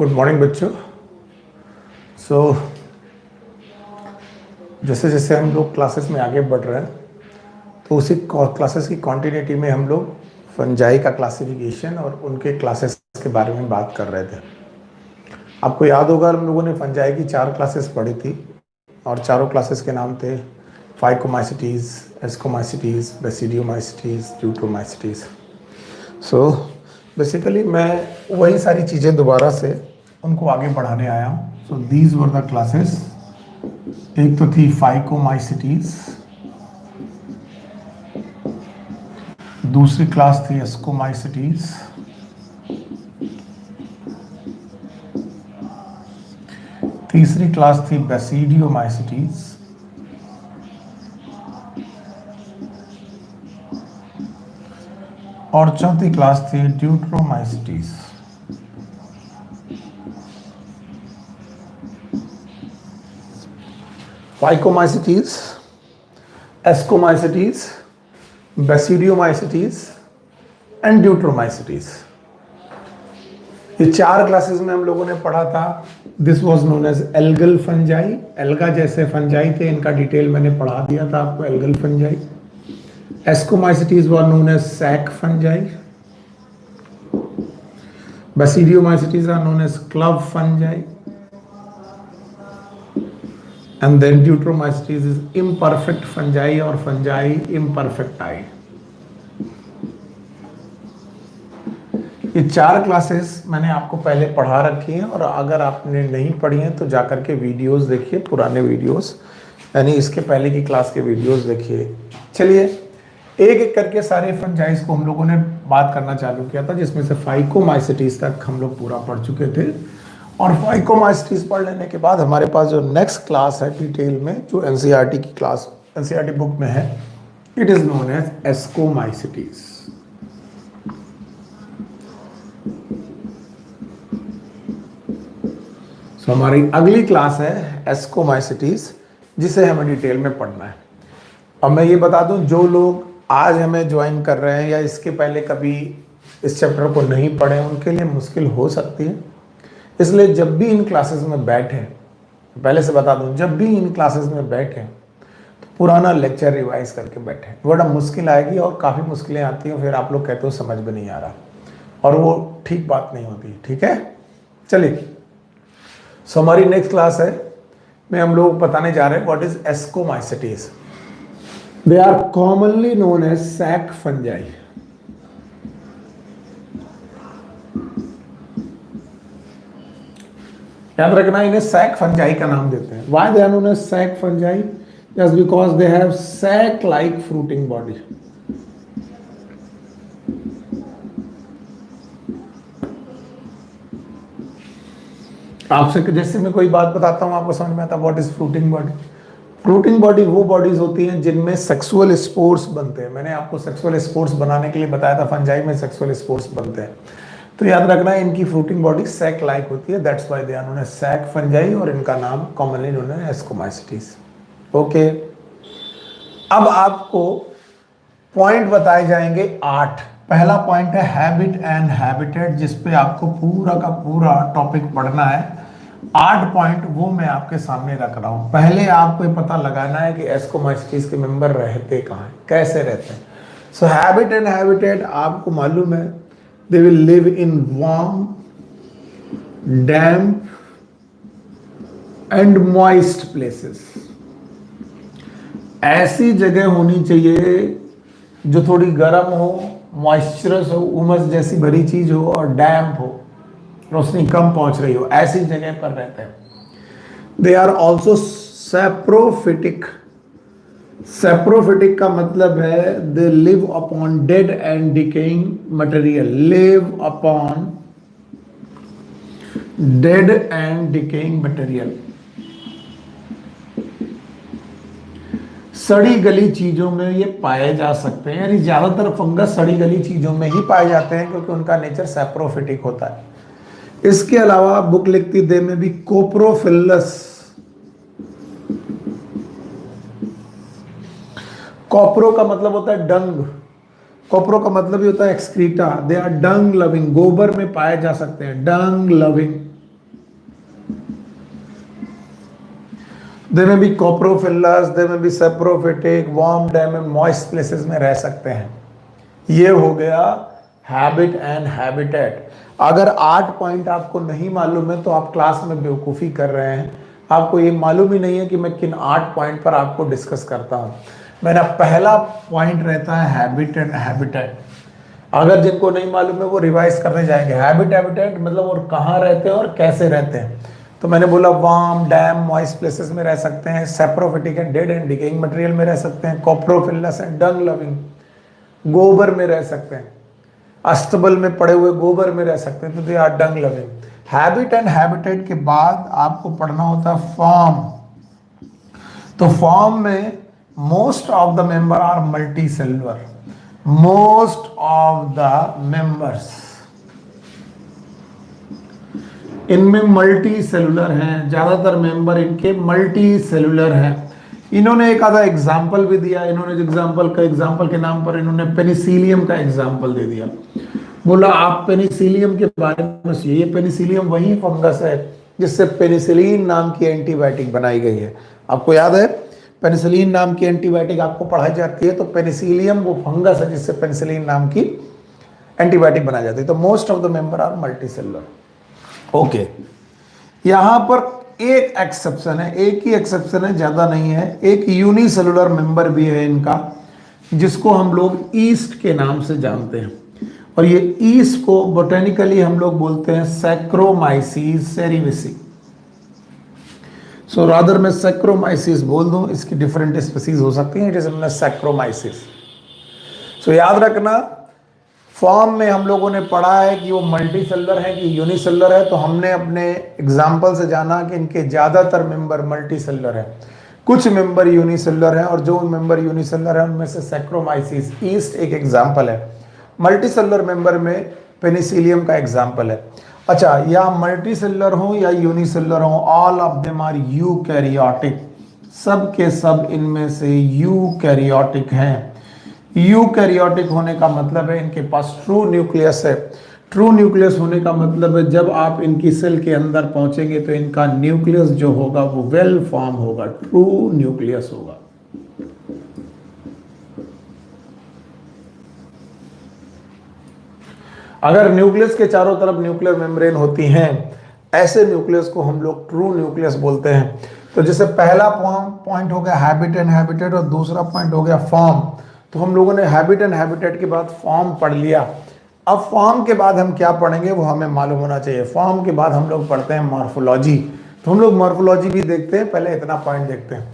Good morning बच्चों। सो जैसे जैसे हम लोग क्लासेस में आगे बढ़ रहे हैं तो उसी क्लासेस की कॉन्टिन्यूटी में हम लोग फंजाई का क्लासिफिकेशन और उनके क्लासेस के बारे में बात कर रहे थे। आपको याद होगा हम लोगों ने फंजाई की 4 क्लासेस पढ़ी थी और चारों क्लासेस के नाम थे phycomycetes, ascomycetes, basidiomycetes, Deuteromycetes. So basically मैं वही सारी चीज़ें दोबारा से उनको आगे बढ़ाने आया हूँ। So these were the classes. एक तो थी फाइकोमाइसिटीज, दूसरी क्लास थी एस्कोमाइसिटीज, तीसरी क्लास थी बेसिडियोमाइसिटीज, और चौथी क्लास थी deuteromycetes. Phycomycetes, ascomycetes, basidiomycetes and deuteromycetes, ये 4 क्लासेस में हम लोगों ने पढ़ा था। This was known as algal fungi. Alga जैसे फंजाई थे, इनका डिटेल मैंने पढ़ा दिया था आपको, algal fungi. Ascomycetes were known as sac fungi. Basidiomycetes are known as club fungi. And then deuteromycetes is imperfect fungi और fungi imperfecti। ये 4 क्लासेस मैंने आपको पहले पढ़ा रखी हैं और अगर आपने नहीं पढ़ी हैं तो जाकर के वीडियोस देखिए, पुराने वीडियोस, यानी इसके पहले की क्लास के वीडियोस देखिए। चलिए एक एक करके सारे फंजाइज को हम लोगों ने बात करना चालू किया था, जिसमें से फाइकोमाइसिटीज तक हम लोग पूरा पढ़ चुके थे। और फाइकोमाइसिटीज पढ़ लेने के बाद हमारे पास जो नेक्स्ट क्लास है डिटेल में, जो एनसीईआरटी की क्लास, एनसीईआरटी बुक में है, it is known as Ascomycetes. So हमारी अगली क्लास है एस्कोमाइसिटीज, जिसे हमें डिटेल में पढ़ना है। अब मैं ये बता दूं, जो लोग आज हमें ज्वाइन कर रहे हैं या इसके पहले कभी इस चैप्टर को नहीं पढ़े, उनके लिए मुश्किल हो सकती है। इसलिए जब भी इन क्लासेस में बैठे, पहले से बता दूं, जब भी इन क्लासेस में बैठे तो पुराना लेक्चर रिवाइज करके बैठे। बड़ा मुश्किल आएगी और काफ़ी मुश्किलें आती हैं, फिर आप लोग कहते हो समझ में नहीं आ रहा, और वो ठीक बात नहीं होती। ठीक है, चलिए। सो हमारी नेक्स्ट क्लास है में हम लोग बताने जा रहे हैं what is ascomycetes. They are commonly known as sac fungi. याद रखना, इन्हें सैक फंजाई का नाम देते हैं। Why they are known as sac fungi? Just because they have sac like fruiting body. आपसे जैसे मैं कोई बात बताता हूं, आपको समझ में आता, what is fruiting body? Fruiting body वो बॉडीज होती हैं जिनमें सेक्सुअल स्पोर्स बनते हैं। मैंने आपको सेक्सुअल स्पोर्स बनाने के लिए बताया था, फंजाई में सेक्सुअल स्पोर्स बनते हैं। तो याद रखना, इनकी फ्रूटिंग बॉडी सैक लाइक होती है, that's why they are known as sac fungi, और इनका नाम commonly known as ascomycetes. Okay, अब आपको पॉइंट बताए जाएंगे 8। पहला पॉइंट है हैबिट एंड हैबिटेट, जिसपे आपको पूरा का पूरा टॉपिक पढ़ना है। 8 पॉइंट वो मैं आपके सामने रख रहा हूं। पहले आपको पता लगाना है कि एस्कोमाइसिटीज के मेंबर रहते कहाँ हैं, कैसे रहते हैं। सो हैबिट एंड हैबिटेट आपको मालूम है, they will live in warm, damp and moist places। ऐसी जगह होनी चाहिए जो थोड़ी गर्म हो, मॉइस्चरस हो, उमस जैसी भरी चीज हो, और डैम्प हो, रोशनी कम पहुंच रही हो, ऐसी जगह पर रहते हैं। They are also saprophytic. Saprophytic का मतलब है they live upon dead and decaying material. Live upon dead and decaying material. सड़ी गली चीजों में ये पाए जा सकते हैं, यानी ज्यादातर फंगस सड़ी गली चीजों में ही पाए जाते हैं, क्योंकि उनका नेचर सैप्रोफिटिक होता है। इसके अलावा बुक लिखती दे में भी कोप्रोफिलस। कॉप्रो का मतलब होता है डंग, कोप्रो का मतलब ही होता है excreta. They are dung loving, गोबर में पाए जा सकते हैं, डंग लविंग। दे में भी कोप्रोफिलस, दे में भी saprophytic, warm, dam and moist places में रह सकते हैं। ये हो गया हैबिट एंड हैबिटेट। अगर 8 पॉइंट आपको नहीं मालूम है तो आप क्लास में बेवकूफ़ी कर रहे हैं, आपको ये मालूम ही नहीं है कि मैं किन 8 पॉइंट पर आपको डिस्कस करता हूँ। मेरा पहला पॉइंट रहता है हैबिट एंड हैबिटेट। अगर जिनको नहीं मालूम है वो रिवाइज करने जाएंगे। हैबिट हैबिटेट मतलब और कहाँ रहते हैं और कैसे रहते हैं। तो मैंने बोला वार्म, डैम, मॉइस्ट प्लेसेस में रह सकते हैं, saprophytic and dead and decaying material में रह सकते हैं, कोप्रोफिलस एंड डंग लविंग, गोबर में रह सकते हैं, अस्तबल में पड़े हुए गोबर में रह सकते हैं, तो they are dung loving. Habit and habitat के बाद आपको पढ़ना होता है फॉर्म। तो फॉर्म में most of the member are multi cellular. Most of the members इनमें मल्टी सेलुलर हैं, ज्यादातर मेंबर इनके मल्टी सेलुलर हैं। इन्होंने एक आधा एग्जाम्पल भी दिया। इन्होंने एग्जाम्पल के नाम पर इन्होंने पेनिसिलियम का एग्जाम्पल दे दिया। बोला आप पेनिसिलियम के बारे में ये पेनिसिलियम वही फंगस है जिससे पेनिसिलिन नाम की एंटीबायोटिक बनाई गई है। आपको याद है पेनिसिलिन नाम की एंटीबायोटिक आपको पढ़ाई जाती है, तो पेनिसिलियम वो फंगस है जिससे पेनिसिलिन नाम की एंटीबायोटिक बनाई जाती है। तो most of the member are multi cellular. Okay, यहां पर एक एक्सेप्शन है, एक ही एक्सेप्शन है, ज्यादा नहीं है। एक यूनिसेलुलर मेंबर भी है इनका, जिसको हम लोग ईस्ट के नाम से जानते हैं। और ये ईस्ट को बोटेनिकली हम लोग बोलते हैं सैक्रोमाइसीस सेरिविसी। सो रादर मैं सैक्रोमाइसिस बोल दूं, इसकी डिफरेंट स्पीसीज हो सकती हैं, इट इज सैक्रोमाइसिस। सो याद रखना, फॉर्म में हम लोगों ने पढ़ा है कि वो मल्टी सेलुलर है कि यूनिसेलुलर है। तो हमने अपने एग्जाम्पल से जाना कि इनके ज्यादातर मेंबर मल्टी सेलुलर है, कुछ मेंबर यूनिसेलुलर है, और जो मेंबर यूनिसेलुलर है उनमें से सैक्रोमाइसिस ईस्ट एक एग्जाम्पल है। मल्टी सेलुलर मेंबर में पेनिसिलियम का एग्जाम्पल है। अच्छा, या मल्टी सेलुलर हो या यूनिसेलुलर हो, all of them are eukaryotic. सब के सब इनमें से यूकैरियोटिक हैं। यूकैरियोटिक होने का मतलब है इनके पास ट्रू न्यूक्लियस है। ट्रू न्यूक्लियस होने का मतलब है जब आप इनकी सेल के अंदर पहुंचेंगे तो इनका न्यूक्लियस जो होगा वो वेल फॉर्म होगा, ट्रू न्यूक्लियस होगा। अगर न्यूक्लियस के चारों तरफ न्यूक्लियर मेम्ब्रेन होती हैं, ऐसे न्यूक्लियस को हम लोग ट्रू न्यूक्लियस बोलते हैं। तो जैसे पहला पॉइंट हो गया हैबिट एंड हैबिटेट और दूसरा पॉइंट हो गया फॉर्म। तो हम लोगों ने हैबिट एंड हैबिटेट के बाद फॉर्म पढ़ लिया। अब फॉर्म के बाद हम क्या पढ़ेंगे वो हमें मालूम होना चाहिए। फॉर्म के बाद हम लोग पढ़ते हैं मॉर्फोलॉजी। तो हम लोग मॉर्फोलॉजी भी देखते हैं, पहले इतना पॉइंट देखते हैं।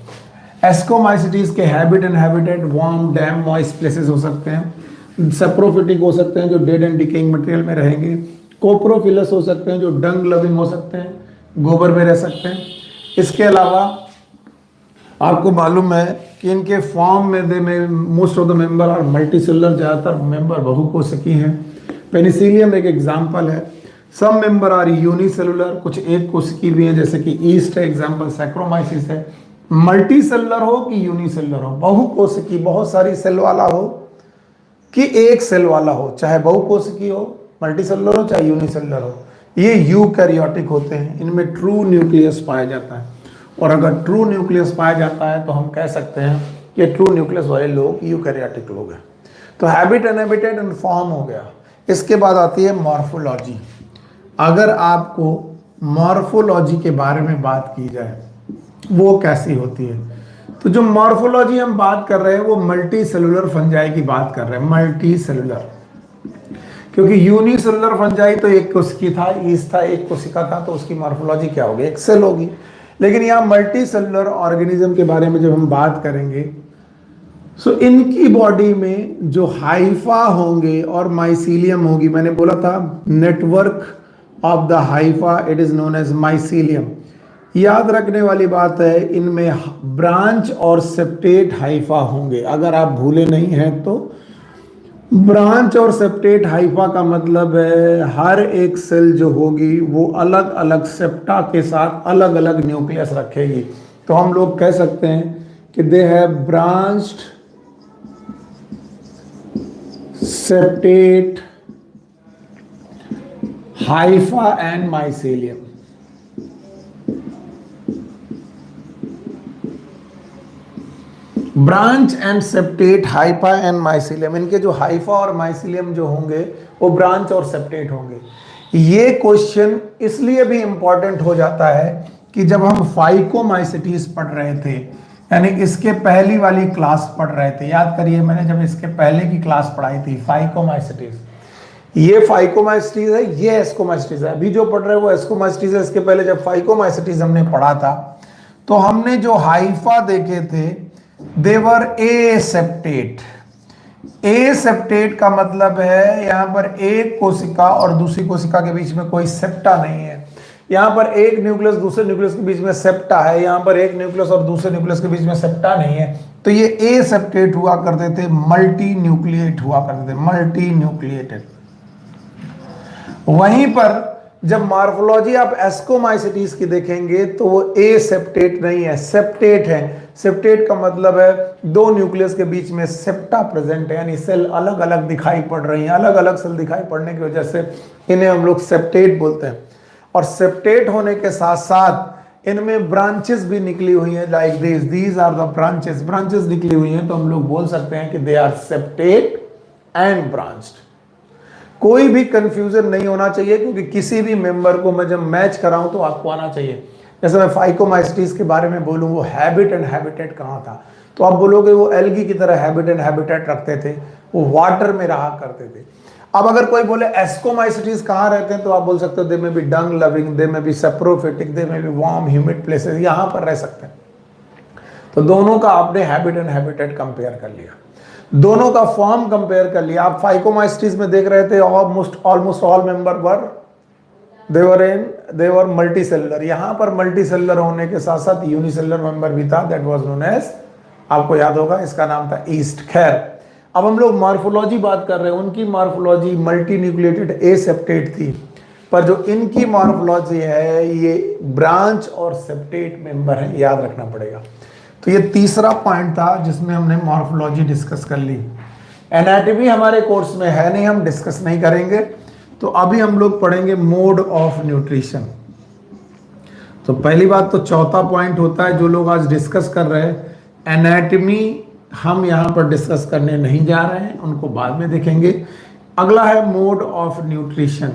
एस्कोमाइसिटीज के habit and habitat warm, dam, moist places हो सकते हैं। सेप्रोफिटिक हो सकते हैं जो डेड एंड डिकेइंग मटेरियल में रहेंगे। कोप्रोफिलस हो सकते हैं जो डंग लविंग हो सकते हैं, गोबर में रह सकते हैं। इसके अलावा आपको मालूम है कि इनके फॉर्म में most of the member are multi cellular, ज्यादातर मेंबर बहुकोशिकीय हैं। पेनिसिलियम एक एग्जाम्पल है। सम मेंबर आर यूनिसेलुलर, कुछ एक कोशिकीय भी हैं, जैसे कि ईस्ट है एग्जाम्पल, सैक्रोमाइसिस है। मल्टी सेलुलर हो कि यूनिसेलुलर हो, बहुकोशिकीय बहुत सारी सेल वाला हो कि एक सेल वाला हो, चाहे बहुकोशिकीय हो, मल्टी सेलुलर हो, चाहे यूनिसेलुलर हो, ये यूकैरियोटिक होते हैं। इनमें ट्रू न्यूक्लियस पाया जाता है। और अगर ट्रू न्यूक्लियस पाया जाता है तो हम कह सकते हैं कि ट्रू न्यूक्लियस वाले लोग यूकैरियोटिक लोग हैं। तो habit and habitat and form हो गया। इसके बाद आती है मॉर्फोलॉजी। अगर आपको मॉर्फोलॉजी के बारे में बात की जाए वो कैसी होती है, तो जो मॉर्फोलॉजी हम बात कर रहे हैं वो मल्टी सेलुलर फंजाई की बात कर रहे हैं। मल्टी सेलुलर, क्योंकि यूनिसेलुलर फंजाई तो एक कोशिकी था, ईस्ट था, एक कोशिका था, तो उसकी मॉर्फोलॉजी क्या होगी, एक सेल होगी। लेकिन यहाँ मल्टी सेलुलर ऑर्गेनिज्म के बारे में जब हम बात करेंगे, सो इनकी बॉडी में जो हाइफा होंगे और माइसीलियम होगी, मैंने बोला था network of the hypha, it is known as mycelium. याद रखने वाली बात है, इनमें ब्रांच और सेप्टेट हाइफा होंगे। अगर आप भूले नहीं हैं तो ब्रांच और सेप्टेट हाइफा का मतलब है हर एक सेल जो होगी वो अलग अलग सेप्टा के साथ अलग अलग न्यूक्लियस रखेगी। तो हम लोग कह सकते हैं कि they have branched, septate, Haifa and mycelium. Branch and septate, Haifa and mycelium, इनके जो हाइफा और माइसिलियम जो होंगे वो ब्रांच और सेप्टेट होंगे। ये क्वेश्चन इसलिए भी इंपॉर्टेंट हो जाता है कि जब हम फाइकोमाइसिटीज पढ़ रहे थे, यानी इसके पहली वाली क्लास पढ़ रहे थे, याद करिए मैंने जब इसके पहले की क्लास पढ़ाई थी फाइकोमाइसिटीज, ये फाइकोमाइसिटीज है, ये एस्कोमाइसिटीज है। अभी जो पढ़ रहे हैं वो एस्कोमाइसिटीज है। इसके पहले जब फाइकोमाइसिटीज हमने पढ़ा था तो हमने जो हाइफा देखे थे देवर एसेप्टेट। एसेप्टेट का मतलब है यहां पर एक कोशिका और दूसरी कोशिका के बीच में कोई सेप्टा नहीं है। यहां पर एक न्यूक्लियस दूसरे न्यूक्लियस के बीच में सेप्टा है, यहां पर एक न्यूक्लियस और दूसरे न्यूक्लियस के बीच में सेप्टा नहीं है। तो ये एसेप्टेट हुआ करते थे, मल्टी न्यूक्लिएट हुआ करते थे, मल्टी न्यूक्लिएटेड। वहीं पर जब मॉर्फोलॉजी आप एस्कोमाइसिटीज की देखेंगे तो वो एसेप्टेट नहीं है, सेप्टेट है। सेप्टेट का मतलब है दो न्यूक्लियस के बीच में सेप्टा प्रेजेंट है, यानी सेल अलग अलग दिखाई पड़ रही हैं। अलग अलग सेल दिखाई पड़ने की वजह से इन्हें हम लोग सेप्टेट बोलते हैं। और सेप्टेट होने के साथ साथ इनमें ब्रांचेस भी निकली हुई हैं, like these are the branches. Branches निकली हुई हैं तो हम लोग बोल सकते हैं कि they are septate and branched. कोई भी कंफ्यूजन नहीं होना चाहिए, क्योंकि किसी भी मेंबर को मैं जब मैच कराऊं तो आपको आना चाहिए। जैसे मैं फाइकोमाइसिटीज के बारे में बोलूं, वो हैबिट एंड हैबिटेट कहाँ था, तो आप बोलोगे वो एल्गी की तरह हैबिट एंड हैबिटेट रखते थे, वो वाटर में रहा करते थे। अब अगर कोई बोले एस्कोमाइसिटीज कहाँ रहते हैं, तो आप बोल सकते हो दे में बी डंग लविंग, दे में बी सेप्रोफिटिक, दे में बी वार्म ह्यूमिड प्लेसेस, यहाँ पर रह सकते हैं। तो दोनों का आपने हैबिट एंड हैबिटेट कंपेयर कर लिया, दोनों का फॉर्म कंपेयर कर लिया। आप फाइकोमाइसिटीज में देख रहे थे ऑलमोस्ट ऑल मेंबर देवर मल्टी सेलुलर। यहां पर मल्टी सेलुलर होने के साथ साथ यूनिसेलुलर मेंबर भी था, दैट वाज नोन एज, आपको याद होगा इसका नाम था ईस्ट। खैर, अब हम लोग मॉर्फोलॉजी बात कर रहे हैं। उनकी मॉर्फोलॉजी मल्टी न्यूक्लिएटेड एसेप्टेट थी, पर जो इनकी मॉर्फोलॉजी है ये ब्रांच और सेप्टेट मेंबर है, याद रखना पड़ेगा। तो ये तीसरा पॉइंट था जिसमें हमने मॉर्फोलॉजी डिस्कस कर ली। एनाटॉमी हमारे कोर्स में है नहीं, हम डिस्कस नहीं करेंगे। तो अभी हम लोग पढ़ेंगे मोड ऑफ न्यूट्रिशन। तो पहली बात तो चौथा पॉइंट होता है जो लोग आज डिस्कस कर रहे हैं, एनाटॉमी हम यहां पर डिस्कस करने नहीं जा रहे हैं, उनको बाद में देखेंगे। अगला है मोड ऑफ न्यूट्रिशन।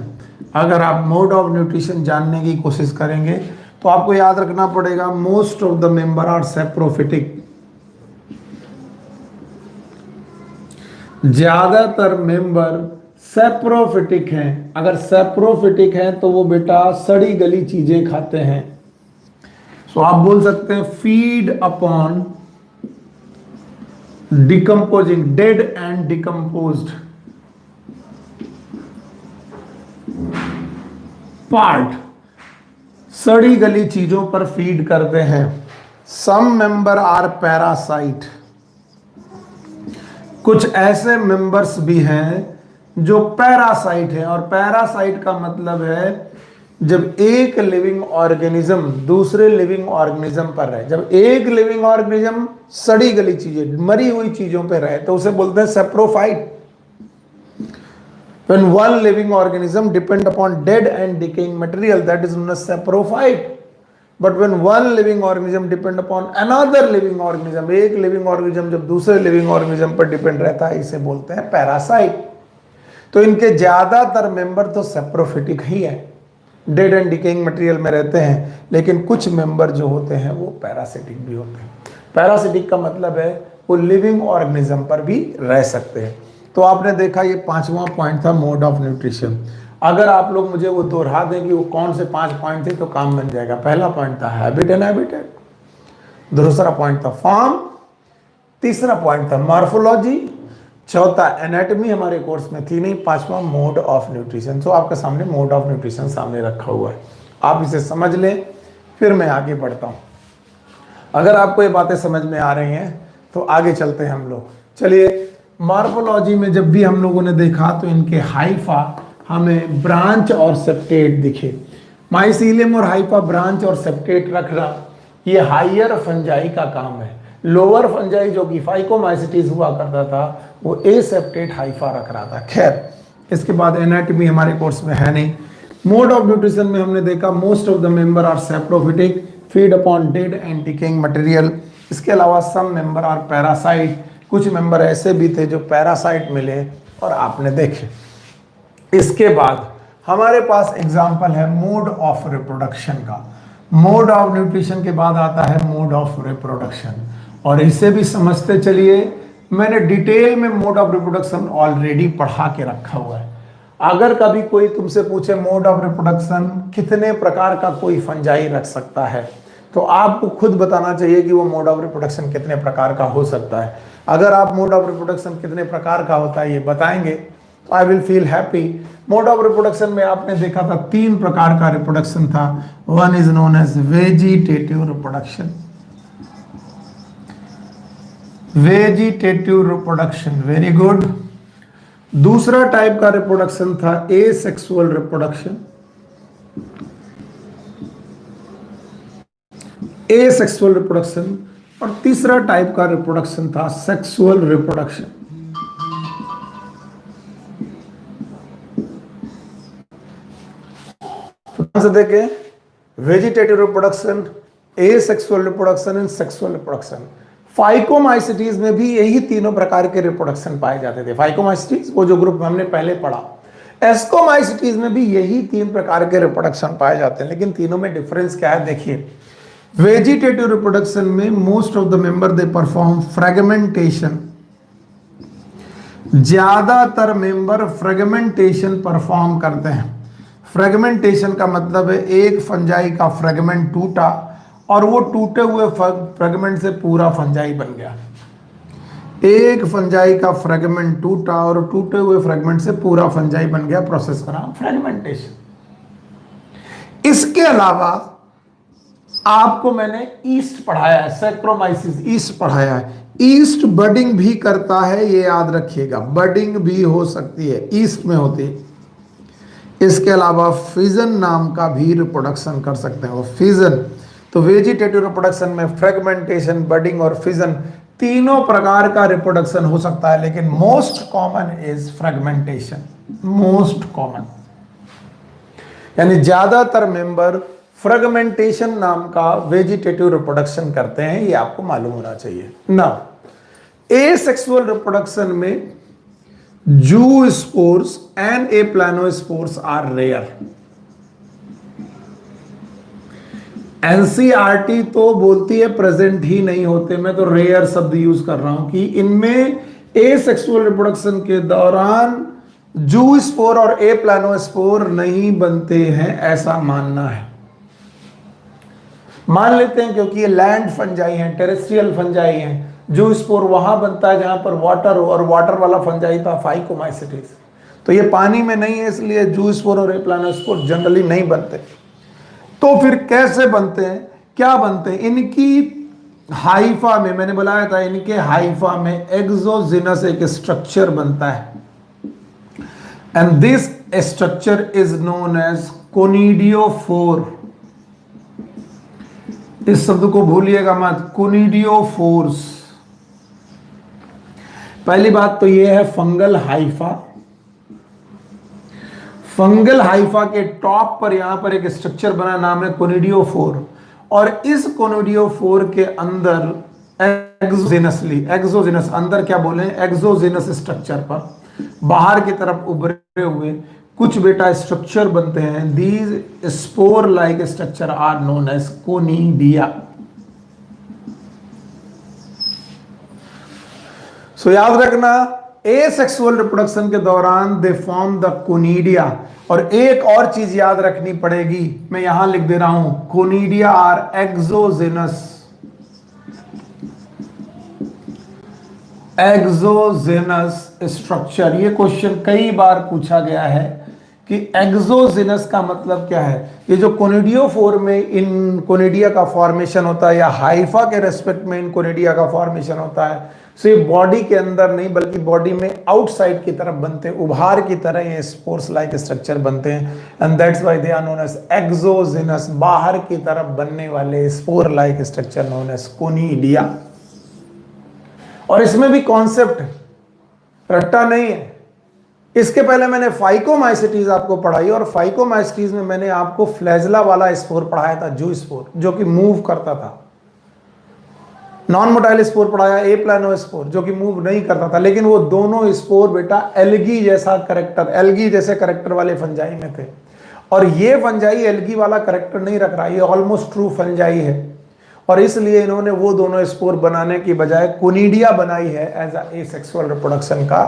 अगर आप मोड ऑफ न्यूट्रिशन जानने की कोशिश करेंगे तो आपको याद रखना पड़ेगा most of the member are saprophytic. ज्यादातर मेंबर सेप्रोफिटिक हैं। अगर सेप्रोफिटिक हैं तो वो बेटा सड़ी गली चीजें खाते हैं। सो आप बोल सकते हैं feed upon decomposing, dead and decomposed part, सड़ी गली चीजों पर फीड करते हैं। सम मेंबर आर पैरासाइट, कुछ ऐसे मेंबर्स भी हैं जो पैरासाइट हैं। और पैरासाइट का मतलब है जब एक लिविंग ऑर्गेनिज्म दूसरे लिविंग ऑर्गेनिज्म पर रहे। जब एक लिविंग ऑर्गेनिज्म सड़ी गली चीजें, मरी हुई चीजों पर रहे तो उसे बोलते हैं saprophyte. When one living organism depend upon dead and decaying material, that is known as saprophyte. But when one living organism depend upon another living organism, एक living organism जब दूसरे living organism पर डिपेंड रहता है, इसे बोलते हैं parasite. तो इनके ज्यादातर मेंबर तो सेप्रोफिटिक ही है, डेड एंड डिकेइंग मटेरियल में रहते हैं, लेकिन कुछ मेंबर जो होते हैं वो पैरासिटिक भी होते हैं। पैरासिटिक का मतलब है वो लिविंग ऑर्गेनिज्म पर भी रह सकते हैं। तो आपने देखा ये पांचवा पॉइंट था मोड ऑफ न्यूट्रिशन। अगर आप लोग मुझे वो दोहरा दें कि वो कौन से 5 पॉइंट थे तो काम बन जाएगा। पहला पॉइंट था हैबिट एंड हैबिटेट, दूसरा पॉइंट था फॉर्म, तीसरा पॉइंट था मॉर्फोलॉजी, चौथा एनाटॉमी हमारे कोर्स में थी नहीं, पांचवा मोड ऑफ न्यूट्रिशन। तो आपके सामने मोड ऑफ न्यूट्रिशन सामने रखा हुआ है, आप इसे समझ लें, फिर मैं आगे बढ़ता हूँ। अगर आपको ये बातें समझ में आ रही हैं तो आगे चलते हैं हम लोग। चलिए, मॉर्फोलॉजी में जब भी हम लोगों ने देखा तो इनके हाइफा हमें ब्रांच और सेप्टेट दिखे। माइसीलियम और हाइफा ब्रांच और सेप्टेट रखना ये हायर फंजाई का काम है। लोअर फंजाई जो कि फाइकोमाइसिटीज हुआ करता था वो एसेप्टेट हाइफा रख रहा था। खैर, इसके बाद एनाटॉमी हमारे कोर्स में है नहीं। मोड ऑफ न्यूट्रिशन में हमने देखा most of the member are saprophytic, feed upon dead and decaying material, इसके अलावा सम मेंबर आर पैरासाइट, कुछ मेंबर ऐसे भी थे जो पैरासाइट मिले और आपने देखे। इसके बाद हमारे पास एग्जाम्पल है मोड ऑफ रिप्रोडक्शन का। मोड ऑफ न्यूट्रिशन के बाद आता है मोड ऑफ रिप्रोडक्शन, और इसे भी समझते चलिए। मैंने डिटेल में मोड ऑफ रिप्रोडक्शन ऑलरेडी पढ़ा के रखा हुआ है। अगर कभी कोई तुमसे पूछे मोड ऑफ रिप्रोडक्शन कितने प्रकार का कोई फंजाई रख सकता है, तो आपको खुद बताना चाहिए कि वो मोड ऑफ रिप्रोडक्शन कितने प्रकार का हो सकता है। अगर आप मोड ऑफ रिप्रोडक्शन कितने प्रकार का होता है ये बताएंगे तो I will feel happy. Mode of reproduction में आपने देखा था 3 प्रकार का रिप्रोडक्शन था। One is known as vegetative reproduction, vegetative reproduction, very good. दूसरा टाइप का रिप्रोडक्शन था एसेक्सुअल रिप्रोडक्शन, एसेक्सुअल रिप्रोडक्शन। और तीसरा टाइप का रिप्रोडक्शन था सेक्सुअल रिप्रोडक्शन। से देखें, vegetative reproduction, asexual reproduction and sexual reproduction. Phycomycetes में भी यही तीनों प्रकार के रिप्रोडक्शन पाए जाते थे। फाइकोमाइसिटीज वो जो ग्रुप हमने पहले पढ़ा। एस्कोमाइसिटीज में भी यही 3 प्रकार के रिप्रोडक्शन पाए जाते हैं, लेकिन तीनों में डिफरेंस क्या है देखिए। वेजिटेटिव रिप्रोडक्शन में most of the member they perform fragmentation, ज्यादातर मेंबर फ्रेगमेंटेशन परफॉर्म करते हैं। फ्रेगमेंटेशन का मतलब है एक फंजाई का फ्रेगमेंट टूटा और वो टूटे हुए फ्रेगमेंट से पूरा फंजाई बन गया। एक फंजाई का फ्रेगमेंट टूटा और टूटे हुए फ्रेगमेंट से पूरा फंजाई बन गया, प्रोसेस का नाम फ्रेगमेंटेशन। इसके अलावा आपको मैंने ईस्ट पढ़ाया है, सैक्रोमाइसिस, ईस्ट पढ़ाया है। ईस्ट बडिंग भी करता है, ये याद रखिएगा, बडिंग भी हो सकती है, ईस्ट में होती है। इसके अलावा फिजन नाम का भी रिप्रोडक्शन कर सकते हैं, वो फिजन। तो वेजिटेटिव रिप्रोडक्शन में फ्रेगमेंटेशन, बडिंग और फिजन तीनों प्रकार का रिप्रोडक्शन हो सकता है, लेकिन most common is fragmentation, most common. यानी ज्यादातर मेंबर फ्रेगमेंटेशन नाम का वेजिटेटिव रिप्रोडक्शन करते हैं, ये आपको मालूम होना चाहिए ना। एसेक्सुअल रिप्रोडक्शन में zoospores and a planospores are rare. NCERT तो बोलती है प्रेजेंट ही नहीं होते, मैं तो रेयर शब्द यूज कर रहा हूं कि इनमें एसेक्सुअल रिप्रोडक्शन के दौरान जू स्पोर और ए प्लानोस्पोर नहीं बनते हैं, ऐसा मानना है। मान लेते हैं क्योंकि ये लैंड फंजाई हैं, टेरेस्ट्रियल फंजाई हैं, जू स्पोर वहां बनता है जहां पर वाटर हो, और वाटर वाला फंजाई था फाइकोमाइसिटीज। तो ये पानी में नहीं है, इसलिए जू स्पोर और ए प्लानोस्पोर जनरली नहीं बनते। तो फिर कैसे बनते हैं, क्या बनते हैं? इनकी हाइफा में, मैंने बताया था, इनके हाइफा में एक्सोजिनस एक स्ट्रक्चर बनता है, and this structure is known as conidiophore. इस शब्द को भूलिएगा मत, कोनिडियोफोर्स। पहली बात तो यह है फंगल हाइफा। फंगल हाइफा के टॉप पर यहां पर एक स्ट्रक्चर बना, नाम है कोनिडियोफोर, और इस कोनिडियोफोर के अंदर एक्सोजिनसली, एक्सोजिनस अंदर क्या बोले, एक्सोजिनस स्ट्रक्चर पर बाहर की तरफ उभरे हुए कुछ बेटा स्ट्रक्चर बनते हैं। These spore like structure are known as conidia. So याद रखना, एसेक्सुअल रिप्रोडक्शन के दौरान दे फॉर्म द कोनिडिया। और एक और चीज याद रखनी पड़ेगी, मैं यहां लिख दे रहा हूं, conidia are exogenous, exogenous structure. ये क्वेश्चन कई बार पूछा गया है कि एक्सोजिनस का मतलब क्या है। ये जो कोनिडियोफोर में इन कोनिडिया का फॉर्मेशन होता है, या हाइफा के रेस्पेक्ट में इन कोनिडिया का फॉर्मेशन होता है, सो ये बॉडी के अंदर नहीं बल्कि बॉडी में आउटसाइड की तरफ बनते हैं, उभार की तरह ये स्पोर्स लाइक स्ट्रक्चर बनते हैं, and that's why they are known as exogenous. बाहर की तरफ बनने वाले spore like structure known as conidia. और इसमें भी कॉन्सेप्ट रट्टा नहीं है। इसके पहले मैंने फाइकोमाइसिटीज आपको पढ़ाई, और फाइकोमाइसिटीज में मैंने आपको फ्लैजला वाला स्पोर पढ़ाया था, जू स्पोर, जो कि मूव करता था। नॉन मोटाइल स्पोर पढ़ाया, ए प्लानो स्पोर जो कि मूव नहीं करता था, लेकिन वो दोनों स्पोर बेटा एल्गी जैसा करेक्टर, एल्गी जैसे करेक्टर वाले फंजाई में थे। और ये फंजाई एल्गी वाला करेक्टर नहीं रख रहा, ये ऑलमोस्ट ट्रू फंजाई है, और इसलिए इन्होंने वो दोनों स्पोर बनाने की बजाय कोनिडिया बनाई है एज अ एसेक्सुअल रिप्रोडक्शन का।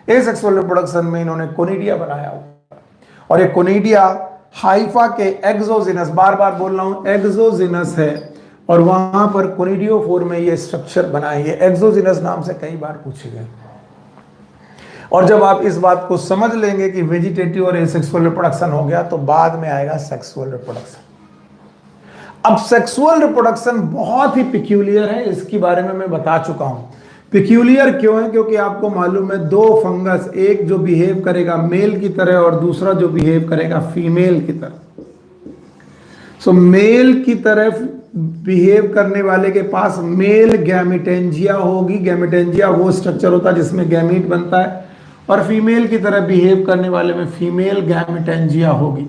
एसेक्सुअल रिप्रोडक्शन में इन्होंने कोनिडिया बनाया, और ये कोनिडिया हाइफा के एक्सोजिनस, बार बार बोल रहा हूं एक्सोजिनस है, और वहां पर कोनिडियोफोर में ये स्ट्रक्चर बनाए, ये एक्सोजिनस नाम से कई बार पूछे गए। और जब आप इस बात को समझ लेंगे कि वेजिटेटिव और एसेक्सुअल रिप्रोडक्शन हो गया, तो बाद में आएगा सेक्सुअल रिप्रोडक्शन। अब सेक्सुअल रिप्रोडक्शन बहुत ही पिक्यूलियर है, इसके बारे में मैं बता चुका हूं। पिक्यूलियर क्यों है? क्योंकि आपको मालूम है दो फंगस, एक जो बिहेव करेगा मेल की तरह और दूसरा जो बिहेव करेगा फीमेल की तरह। सो मेल की तरह बिहेव करने वाले के पास मेल गैमिटेंजिया होगी, गैमिटेंजिया वो स्ट्रक्चर होता है जिसमें गैमीट बनता है, और फीमेल की तरह बिहेव करने वाले में फीमेल गैमिटेंजिया होगी।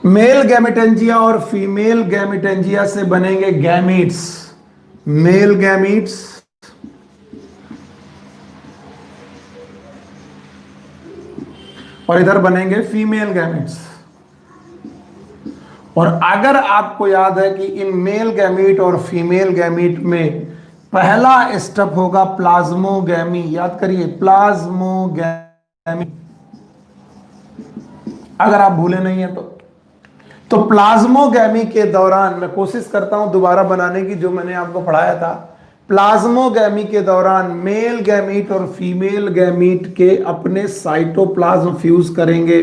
मेल गैमिटेंजिया और फीमेल गैमिटेंजिया से बनेंगे गैमीट्स, मेल गैमीट्स और इधर बनेंगे फीमेल गैमीट्स। और अगर आपको याद है कि इन मेल गैमीट और फीमेल गैमीट में पहला स्टेप होगा प्लाज्मोगैमी, याद करिए प्लाज्मोगैमी, अगर आप भूले नहीं है तो प्लाज्मोगैमी के दौरान, मैं कोशिश करता हूं दोबारा बनाने की जो मैंने आपको पढ़ाया था, प्लाज्मोगैमी के दौरान मेल गैमीट और फीमेल गैमीट के अपने साइटोप्लाज्म फ्यूज करेंगे।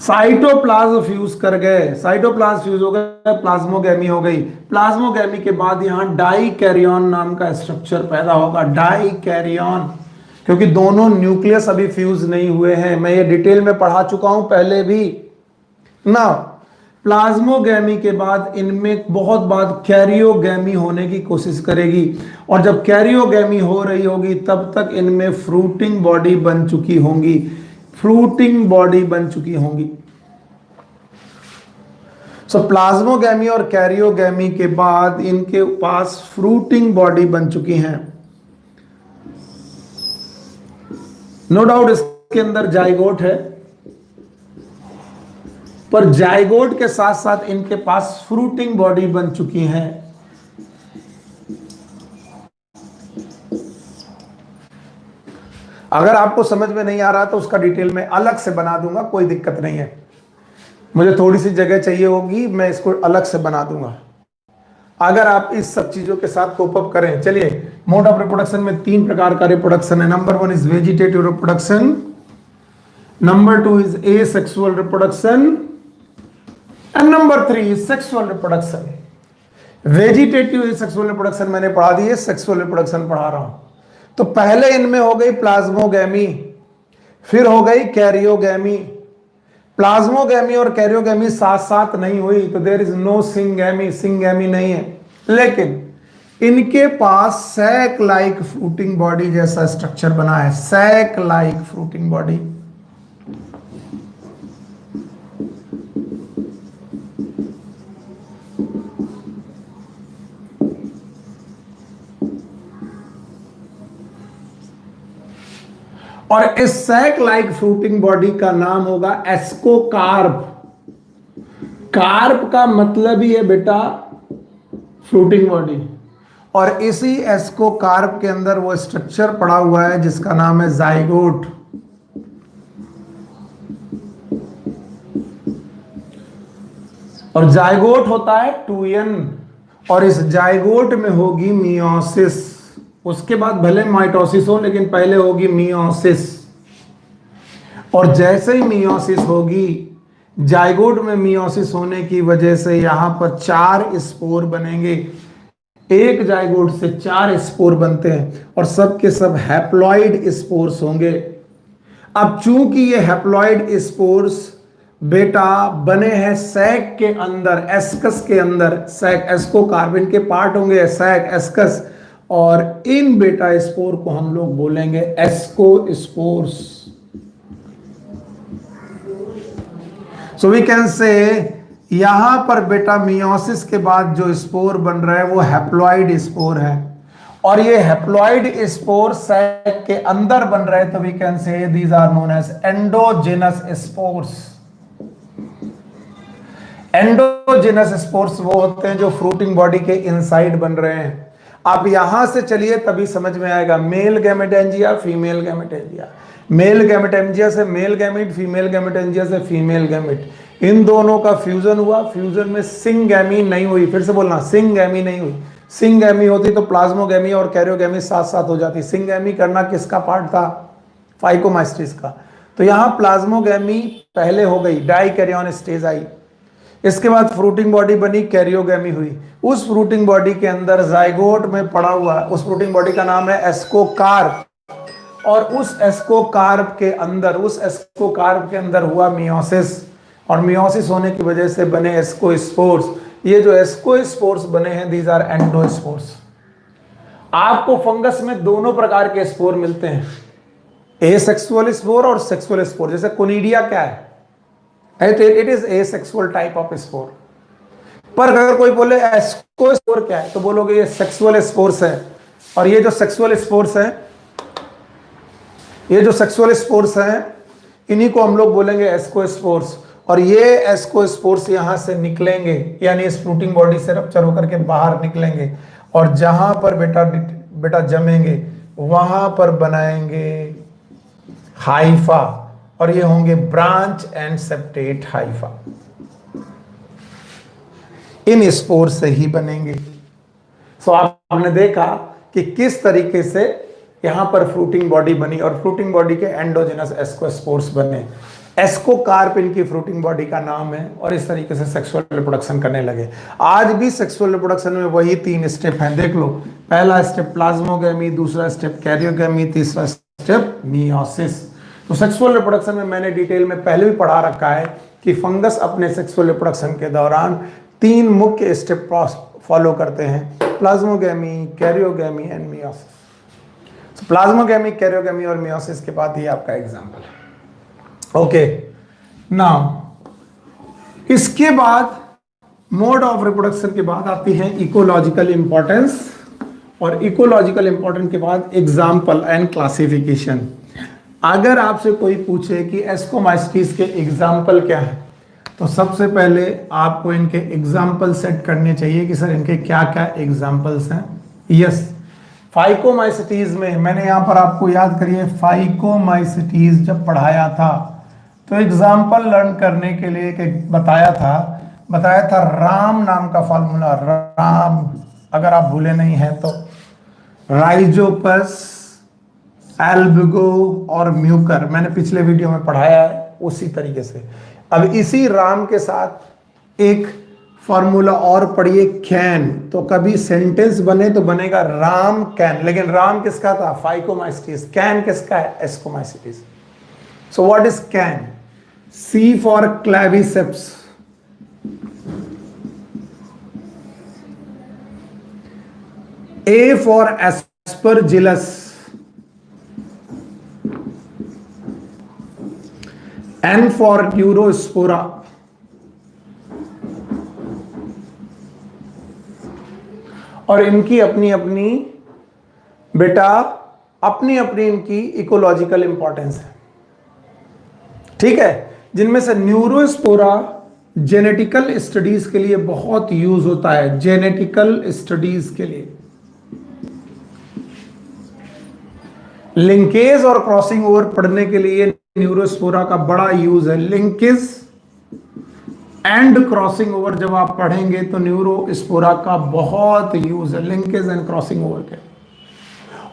साइटोप्लाज्म फ्यूज कर गए, साइटोप्लाज्म फ्यूज हो गए, प्लाज्मोगैमी हो गई। प्लाज्मोगैमी के बाद यहां डाइकैरियन नाम का स्ट्रक्चर पैदा होगा, डाइकैरियन, क्योंकि दोनों न्यूक्लियस अभी फ्यूज नहीं हुए हैं, मैं ये डिटेल में पढ़ा चुका हूं पहले भी ना। प्लाज्मोगैमी के बाद इनमें बहुत बाद कैरियोगैमी होने की कोशिश करेगी, और जब कैरियोगैमी हो रही होगी तब तक इनमें फ्रूटिंग बॉडी बन चुकी होंगी, फ्रूटिंग बॉडी बन चुकी होंगी। सो प्लाज्मोगैमी और कैरियोगैमी के बाद इनके पास फ्रूटिंग बॉडी बन चुकी हैं। नो डाउट इसके अंदर जाइगोट है, पर जाइगोट के साथ साथ इनके पास फ्रूटिंग बॉडी बन चुकी हैं। अगर आपको समझ में नहीं आ रहा तो उसका डिटेल में अलग से बना दूंगा, कोई दिक्कत नहीं है, मुझे थोड़ी सी जगह चाहिए होगी, मैं इसको अलग से बना दूंगा अगर आप इस सब चीजों के साथ कोप अप करें। चलिए, मोड ऑफ रिप्रोडक्शन में 3 प्रकार का रिप्रोडक्शन है। Number 1 is vegetative reproduction, number 2 is asexual reproduction, and number 3 is sexual reproduction. Vegetative asexual reproduction मैंने पढ़ा दी है, सेक्सुअल रिप्रोडक्शन पढ़ा रहा हूं। तो पहले इनमें हो गई प्लाज्मोगैमी, फिर हो गई कैरियोगैमी। प्लाज्मोगैमी और कैरियोगैमी साथ साथ नहीं हुई तो there is no syngamy, syngamy नहीं है, लेकिन इनके पास सैक लाइक फ्रूटिंग बॉडी जैसा स्ट्रक्चर बना है, सैक लाइक फ्रूटिंग बॉडी। और इस सैक लाइक फ्रूटिंग बॉडी का नाम होगा एस्कोकार्प। कार्प का मतलब ही है बेटा फ्रूटिंग बॉडी, और इसी एस्कोकार्प के अंदर वो स्ट्रक्चर पड़ा हुआ है जिसका नाम है जाइगोट। और जाइगोट होता है 2n, और इस जाइगोट में होगी मियोसिस, उसके बाद भले माइटोसिस हो लेकिन पहले होगी मियोसिस। और जैसे ही मियोसिस होगी, जाइगोट में मियोसिस होने की वजह से यहां पर 4 स्पोर बनेंगे, एक जाइगोट से 4 स्पोर बनते हैं, और सब के सब हैप्लॉइड स्पोर्स होंगे। अब चूंकि ये हैप्लॉइड स्पोर्स बेटा बने हैं सैक के अंदर, एस्कस के अंदर, सैक एस्कोकार्बिन के पार्ट होंगे सैक एस्कस, और इन बेटा स्पोर को हम लोग बोलेंगे एस्कोस्पोर्स। सो वी कैन से यहां पर बेटा मियोसिस के बाद जो स्पोर बन रहा है वो हैप्लॉइड स्पोर है, और ये हैप्लॉइड स्पोर सैक के अंदर बन रहे हैं, तो we can say these are known as endogenous spores. Endogenous spores वो होते हैं जो फ्रूटिंग बॉडी के इनसाइड बन रहे हैं। आप यहां से चलिए तभी समझ में आएगा, male gametangia, female gametangia, male gametangia से मेल गैमेट, फीमेल गैमेटेंजिया से फीमेल गैमेट, इन दोनों का फ्यूजन हुआ। फ्यूजन में सिंगैमी नहीं हुई, फिर से बोलना, सिंगैमी नहीं हुई। सिंगैमी होती तो प्लाज्मोगैमी और कैरियोगैमी साथ साथ हो जाती। सिंगैमी करना किसका पार्ट था? फाइकोमाइस्टिस का। तो यहां प्लाज्मोगैमी पहले हो गई, डाइकैरियन स्टेज आई, इसके बाद फ्रूटिंग बॉडी बनी, कैरियोगैमी हुई। उस फ्रूटिंग बॉडी के अंदर जाइगोट में पड़ा हुआ, उस फ्रूटिंग बॉडी का नाम है एस्कोकार्प, और उस एस्कोकार्प के अंदर हुआ मियोसिस, और मियोसिस होने की वजह से बने एस्कोस्पोर्स। ये जो एस्कोस्पोर्स बने हैं, दीज आर एंडोस्पोर्स। आपको फंगस में दोनों प्रकार के स्पोर मिलते हैं, एसेक्सुअल स्पोर और सेक्सुअल स्पोर। जैसे कोनिडिया क्या है? It is asexual type of spore. पर अगर कोई बोले एस्कोस्पोर क्या है, तो बोलोगे ये सेक्सुअल स्पोर्स है। और ये जो सेक्सुअल स्पोर्स हैं, इन्हीं को हम लोग बोलेंगे एस्कोस्पोर्स। और ये एस्कोस्पोर्स यहां से निकलेंगे, यानी इस फ्रूटिंग बॉडी से रप्चर होकर के बाहर निकलेंगे, और जहां पर बेटा जमेंगे वहां पर बनाएंगे हाइफा, और ये होंगे ब्रांच एंड सेप्टेट हाइफा। इन स्पोर से ही बनेंगे। सो आपने देखा कि किस तरीके से यहां पर फ्रूटिंग बॉडी बनी, और फ्रूटिंग बॉडी के एंडोजेनस एस्कोस्पोर्स बने। एस्कोकार्प इनकी फ्रूटिंग बॉडी का नाम है, और इस तरीके से सेक्सुअल रिप्रोडक्शन करने लगे। आज भी सेक्सुअल रिप्रोडक्शन में वही 3 स्टेप हैं, देख लो। पहला स्टेप प्लाज्मोगैमी, दूसरा स्टेप कैरियोगैमी, तीसरा स्टेप मियोसिस। तो सेक्सुअल रिप्रोडक्शन में मैंने डिटेल में पहले भी पढ़ा रखा है कि फंगस अपने सेक्सुअल रिप्रोडक्शन के दौरान 3 मुख्य स्टेप फॉलो करते हैं, plasmogamy, karyogamy and meiosis. Plasmogamy, karyogamy और मियोसिस के बाद ये आपका एग्जाम्पल है। ओके, नाउ इसके बाद मोड ऑफ रिप्रोडक्शन के बाद आती है इकोलॉजिकल इंपॉर्टेंस, और इकोलॉजिकल इंपॉर्टेंस के बाद एग्जाम्पल एंड क्लासिफिकेशन। अगर आपसे कोई पूछे कि एस्कोमाइस्टीज के एग्जाम्पल क्या है, तो सबसे पहले आपको इनके एग्जाम्पल सेट करने चाहिए कि सर इनके क्या क्या एग्जाम्पल्स हैं। यस, फाइकोमाइसिटीज में मैंने यहां पर आपको याद करिए, फाइकोमाइसिटीज जब पढ़ाया था तो एग्जाम्पल लर्न करने के लिए बताया था राम नाम का फॉर्मूला। राम, अगर आप भूले नहीं हैं तो, राइजोपस, एल्बिगो और म्यूकर, मैंने पिछले वीडियो में पढ़ाया है उसी तरीके से। अब इसी राम के साथ एक फॉर्मूला और पढ़िए, कैन। तो कभी सेंटेंस बने तो बनेगा राम कैन, लेकिन राम किसका था? फाइकोमाइसिटीज। कैन किसका है? Ascomycetes. So what is can? C for claviceps, A for aspergillus, N for neurospora, और इनकी अपनी अपनी इनकी इकोलॉजिकल इंपॉर्टेंस है, ठीक है। जिनमें से न्यूरोस्पोरा जेनेटिकल स्टडीज के लिए बहुत यूज होता है, जेनेटिकल स्टडीज के लिए। लिंकेज और क्रॉसिंग ओवर पढ़ने के लिए न्यूरोस्पोरा का बड़ा यूज है। लिंकेज एंड क्रॉसिंग ओवर जब आप पढ़ेंगे तो न्यूरोस्पोरा का बहुत यूज है, लिंकेज एंड क्रॉसिंग ओवर के।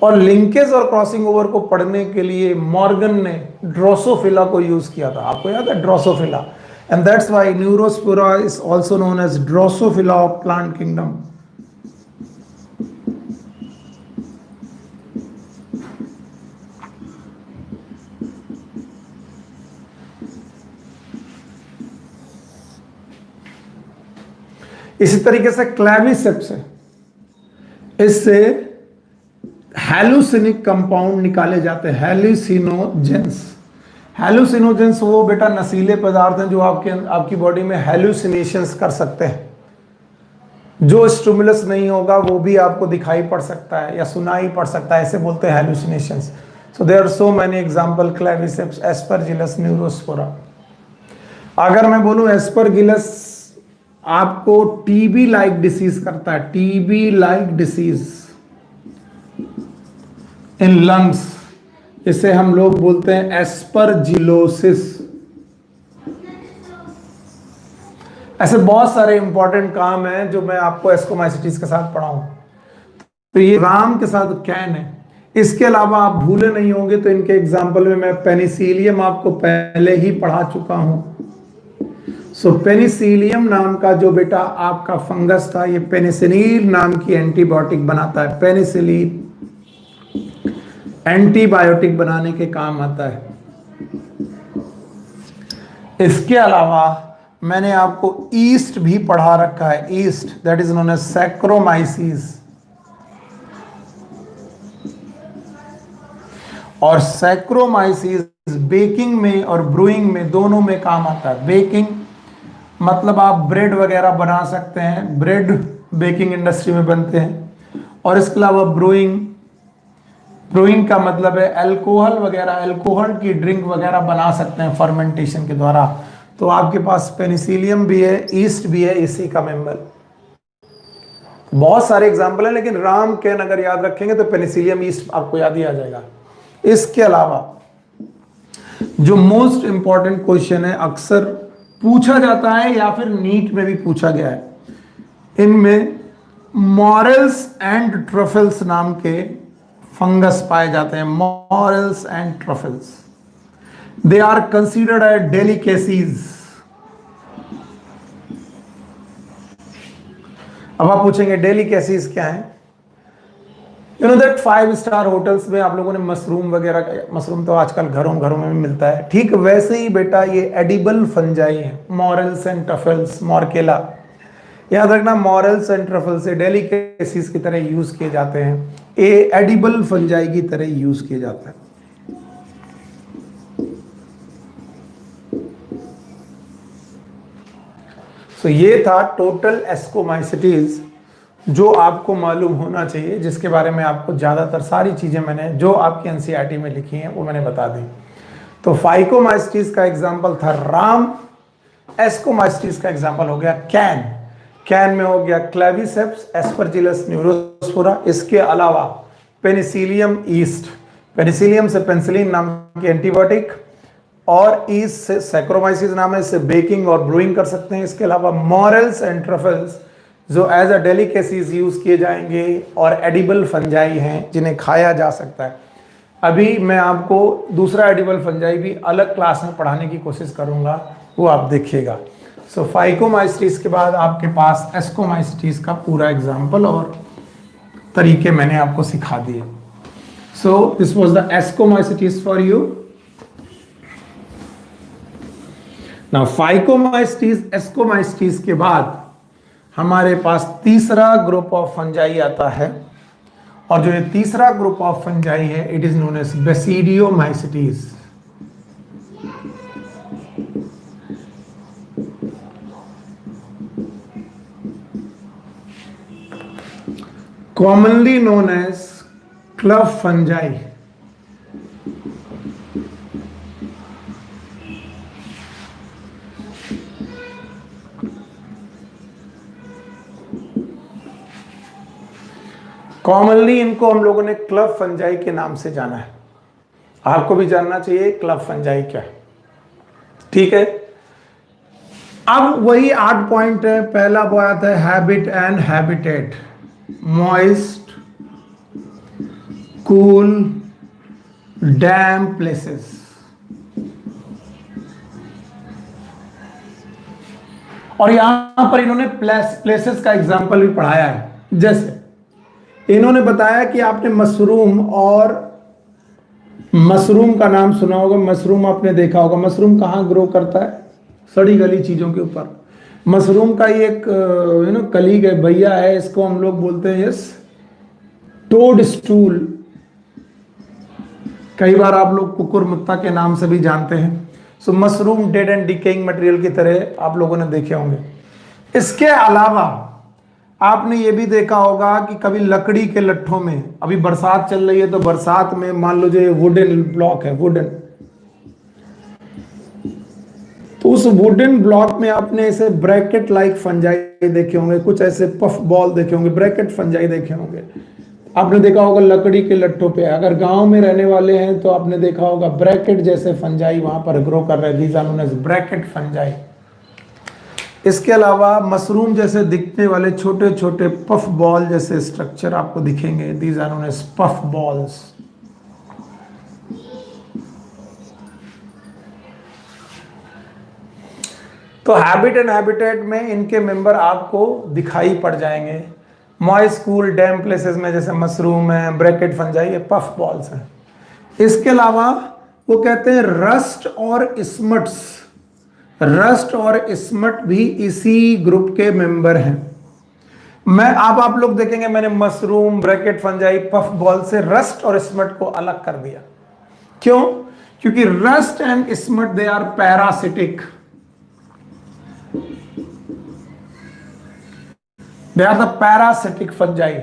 और लिंकेज और क्रॉसिंग ओवर को पढ़ने के लिए मॉर्गन ने ड्रोसोफिला को यूज किया था, आपको याद है Drosophila, and that's why Neurospora is also known as Drosophila of plant kingdom. इसी तरीके से क्लैविसेप्स है, इससे हैलुसिनिक कंपाउंड निकाले जाते हैं, हैलुसिनोजेंस। हेलुसिनोजेंस वो बेटा नशीले पदार्थ हैं जो आपकी बॉडी में हेलुसिनेशंस कर सकते हैं। जो स्टिमुलस नहीं होगा वो भी आपको दिखाई पड़ सकता है या सुनाई पड़ सकता है, ऐसे बोलते हैं hallucinations. So there are so many example, Claviceps, Aspergillus, Neurospora. अगर मैं बोलूं एस्परगिलस आपको टीबी लाइक डिसीज करता है, TB like disease in lungs, इसे हम लोग बोलते हैं एस्परजिलोसिस। ऐसे बहुत सारे इंपॉर्टेंट काम हैं जो मैं आपको एस्कोमाइसिटीज के साथ पढ़ाऊं। तो ये राम के साथ कैन है। इसके अलावा आप भूले नहीं होंगे तो इनके एग्जाम्पल में मैं पेनिसिलियम आपको पहले ही पढ़ा चुका हूं। सो पेनिसिलियम नाम का जो बेटा आपका फंगस था, ये पेनिसिलिन नाम की एंटीबायोटिक बनाता है। पेनिसिलिन एंटीबायोटिक बनाने के काम आता है। इसके अलावा मैंने आपको ईस्ट भी पढ़ा रखा है, yeast that is known as Saccharomyces. और सैक्रोमाइसीस बेकिंग में और ब्रूइंग में दोनों में काम आता है। बेकिंग मतलब आप ब्रेड वगैरह बना सकते हैं, ब्रेड बेकिंग इंडस्ट्री में बनते हैं। और इसके अलावा ब्रूइंग, ब्रूइंग का मतलब है अल्कोहल वगैरह, अल्कोहल की ड्रिंक वगैरह बना सकते हैं फर्मेंटेशन के द्वारा। तो आपके पास पेनिसिलियम भी है, ईस्ट भी है, इसी का मेंबर। बहुत सारे एग्जाम्पल है, लेकिन राम कैन अगर याद रखेंगे तो पेनिसिलियम, ईस्ट आपको याद ही आ जाएगा। इसके अलावा जो मोस्ट इंपॉर्टेंट क्वेश्चन है, अक्सर पूछा जाता है या फिर नीट में भी पूछा गया है, इनमें मॉरेल्स एंड ट्रफल्स नाम के फंगस पाए जाते हैं। Morels and truffles, they are considered as delicacies. अब आप पूछेंगे डेलिकेसीज क्या है? You know that 5 star hotels में आप लोगों ने मशरूम वगैरह, मशरूम तो आजकल घरों घरों में भी मिलता है, ठीक वैसे ही बेटा ये एडिबल फंजाई है, मॉरेल्स एंड ट्रफल्स, मॉर्केला। याद रखना, मॉरेल्स एंड ट्रफल्स से डेलिकेसीज की तरह यूज किए जाते हैं, ये एडिबल फंजाई की तरह यूज किए जाते हैं। तो ये था टोटल एस्कोमाइसिटीज जो आपको मालूम होना चाहिए, जिसके बारे में आपको ज़्यादातर सारी चीज़ें मैंने जो आपकी एनसीईआरटी में लिखी हैं वो मैंने बता दी। तो फाइकोमाइसिटीज का एग्जाम्पल था राम, एस्कोमाइसिटीज का एग्जाम्पल हो गया कैन, कैन में हो गया क्लेविसेप्स, एस्परजिलस, न्यूरोस्पोरा। इसके अलावा पेनिसिलियम ईस्ट, पेनिसिलियम से पेनिसिलिन नाम की एंटीबायोटिक, और ईस्ट से सैक्रोमाइसिस नाम है, इससे बेकिंग और ब्रूइंग कर सकते हैं। इसके अलावा मॉरेल्स एंड ट्रफल्स जो एज अ डेलिकेसीज यूज किए जाएंगे और एडिबल फंजाई हैं जिन्हें खाया जा सकता है। अभी मैं आपको दूसरा एडिबल फंजाई भी अलग क्लास में पढ़ाने की कोशिश करूंगा, वो आप देखिएगा। सो फाइकोमाइसिटीज के बाद आपके पास एस्कोमाइसिटीज का पूरा एग्जाम्पल और तरीके मैंने आपको सिखा दिए। So this was the ascomycetes for you. Now phycomycetes, ascomycetes के बाद हमारे पास तीसरा ग्रुप ऑफ फंजाई आता है, और जो ये तीसरा ग्रुप ऑफ फंजाई है it is known as basidiomycetes. Commonly known as club fungi. कॉमनली इनको हम लोगों ने क्लब फंजाई के नाम से जाना है। आपको भी जानना चाहिए क्लब फंजाई क्या है, ठीक है। अब वही 8 पॉइंट है। पहला बात है habit and habitat, moist, cool, dam places. और यहां पर इन्होंने प्लेसेस का एग्जांपल भी पढ़ाया है। जैसे इन्होंने बताया कि आपने मशरूम, और मशरूम का नाम सुना होगा, मशरूम आपने देखा होगा। मशरूम कहाँ ग्रो करता है? सड़ी गली चीजों के ऊपर। मशरूम का ये एक कलीग है, भैया है, इसको हम लोग बोलते हैं यस टोड स्टूल। कई बार आप लोग कुकुरमुत्ता के नाम से भी जानते हैं। So mushroom dead and decaying material की तरह आप लोगों ने देखे होंगे। इसके अलावा आपने ये भी देखा होगा कि कभी लकड़ी के लट्ठों में, अभी बरसात चल रही है तो बरसात में मान लो जो ये वुडन ब्लॉक है, वुडन, तो उस वुडन ब्लॉक में आपने ऐसे ब्रैकेट लाइक फंजाई देखे होंगे, कुछ ऐसे पफ बॉल देखे होंगे, ब्रैकेट फंजाई देखे होंगे। आपने देखा होगा लकड़ी के लट्ठों पे, अगर गांव में रहने वाले हैं तो आपने देखा होगा ब्रैकेट जैसे फंजाई वहां पर ग्रो कर रहे हैं, these are known as bracket fungi. इसके अलावा मशरूम जैसे दिखने वाले छोटे छोटे पफ बॉल जैसे स्ट्रक्चर आपको दिखेंगे, these are known as puff balls. तो हैबिट एंड हैबिटेट में इनके मेंबर आपको दिखाई पड़ जाएंगे। मॉइस्ट कूल डैम प्लेसेस में जैसे मशरूम है, ब्रैकेट फंजाई, ये पफ बॉल्स हैं। इसके अलावा वो कहते हैं रस्ट और स्मट्स, रस्ट और स्मट भी इसी ग्रुप के मेंबर हैं। मैं आप लोग देखेंगे मैंने mushroom, bracket fungi, puff ball से रस्ट और स्मट को अलग कर दिया। क्यों? क्योंकि rust and smut they are parasitic, they are the parasitic fungi.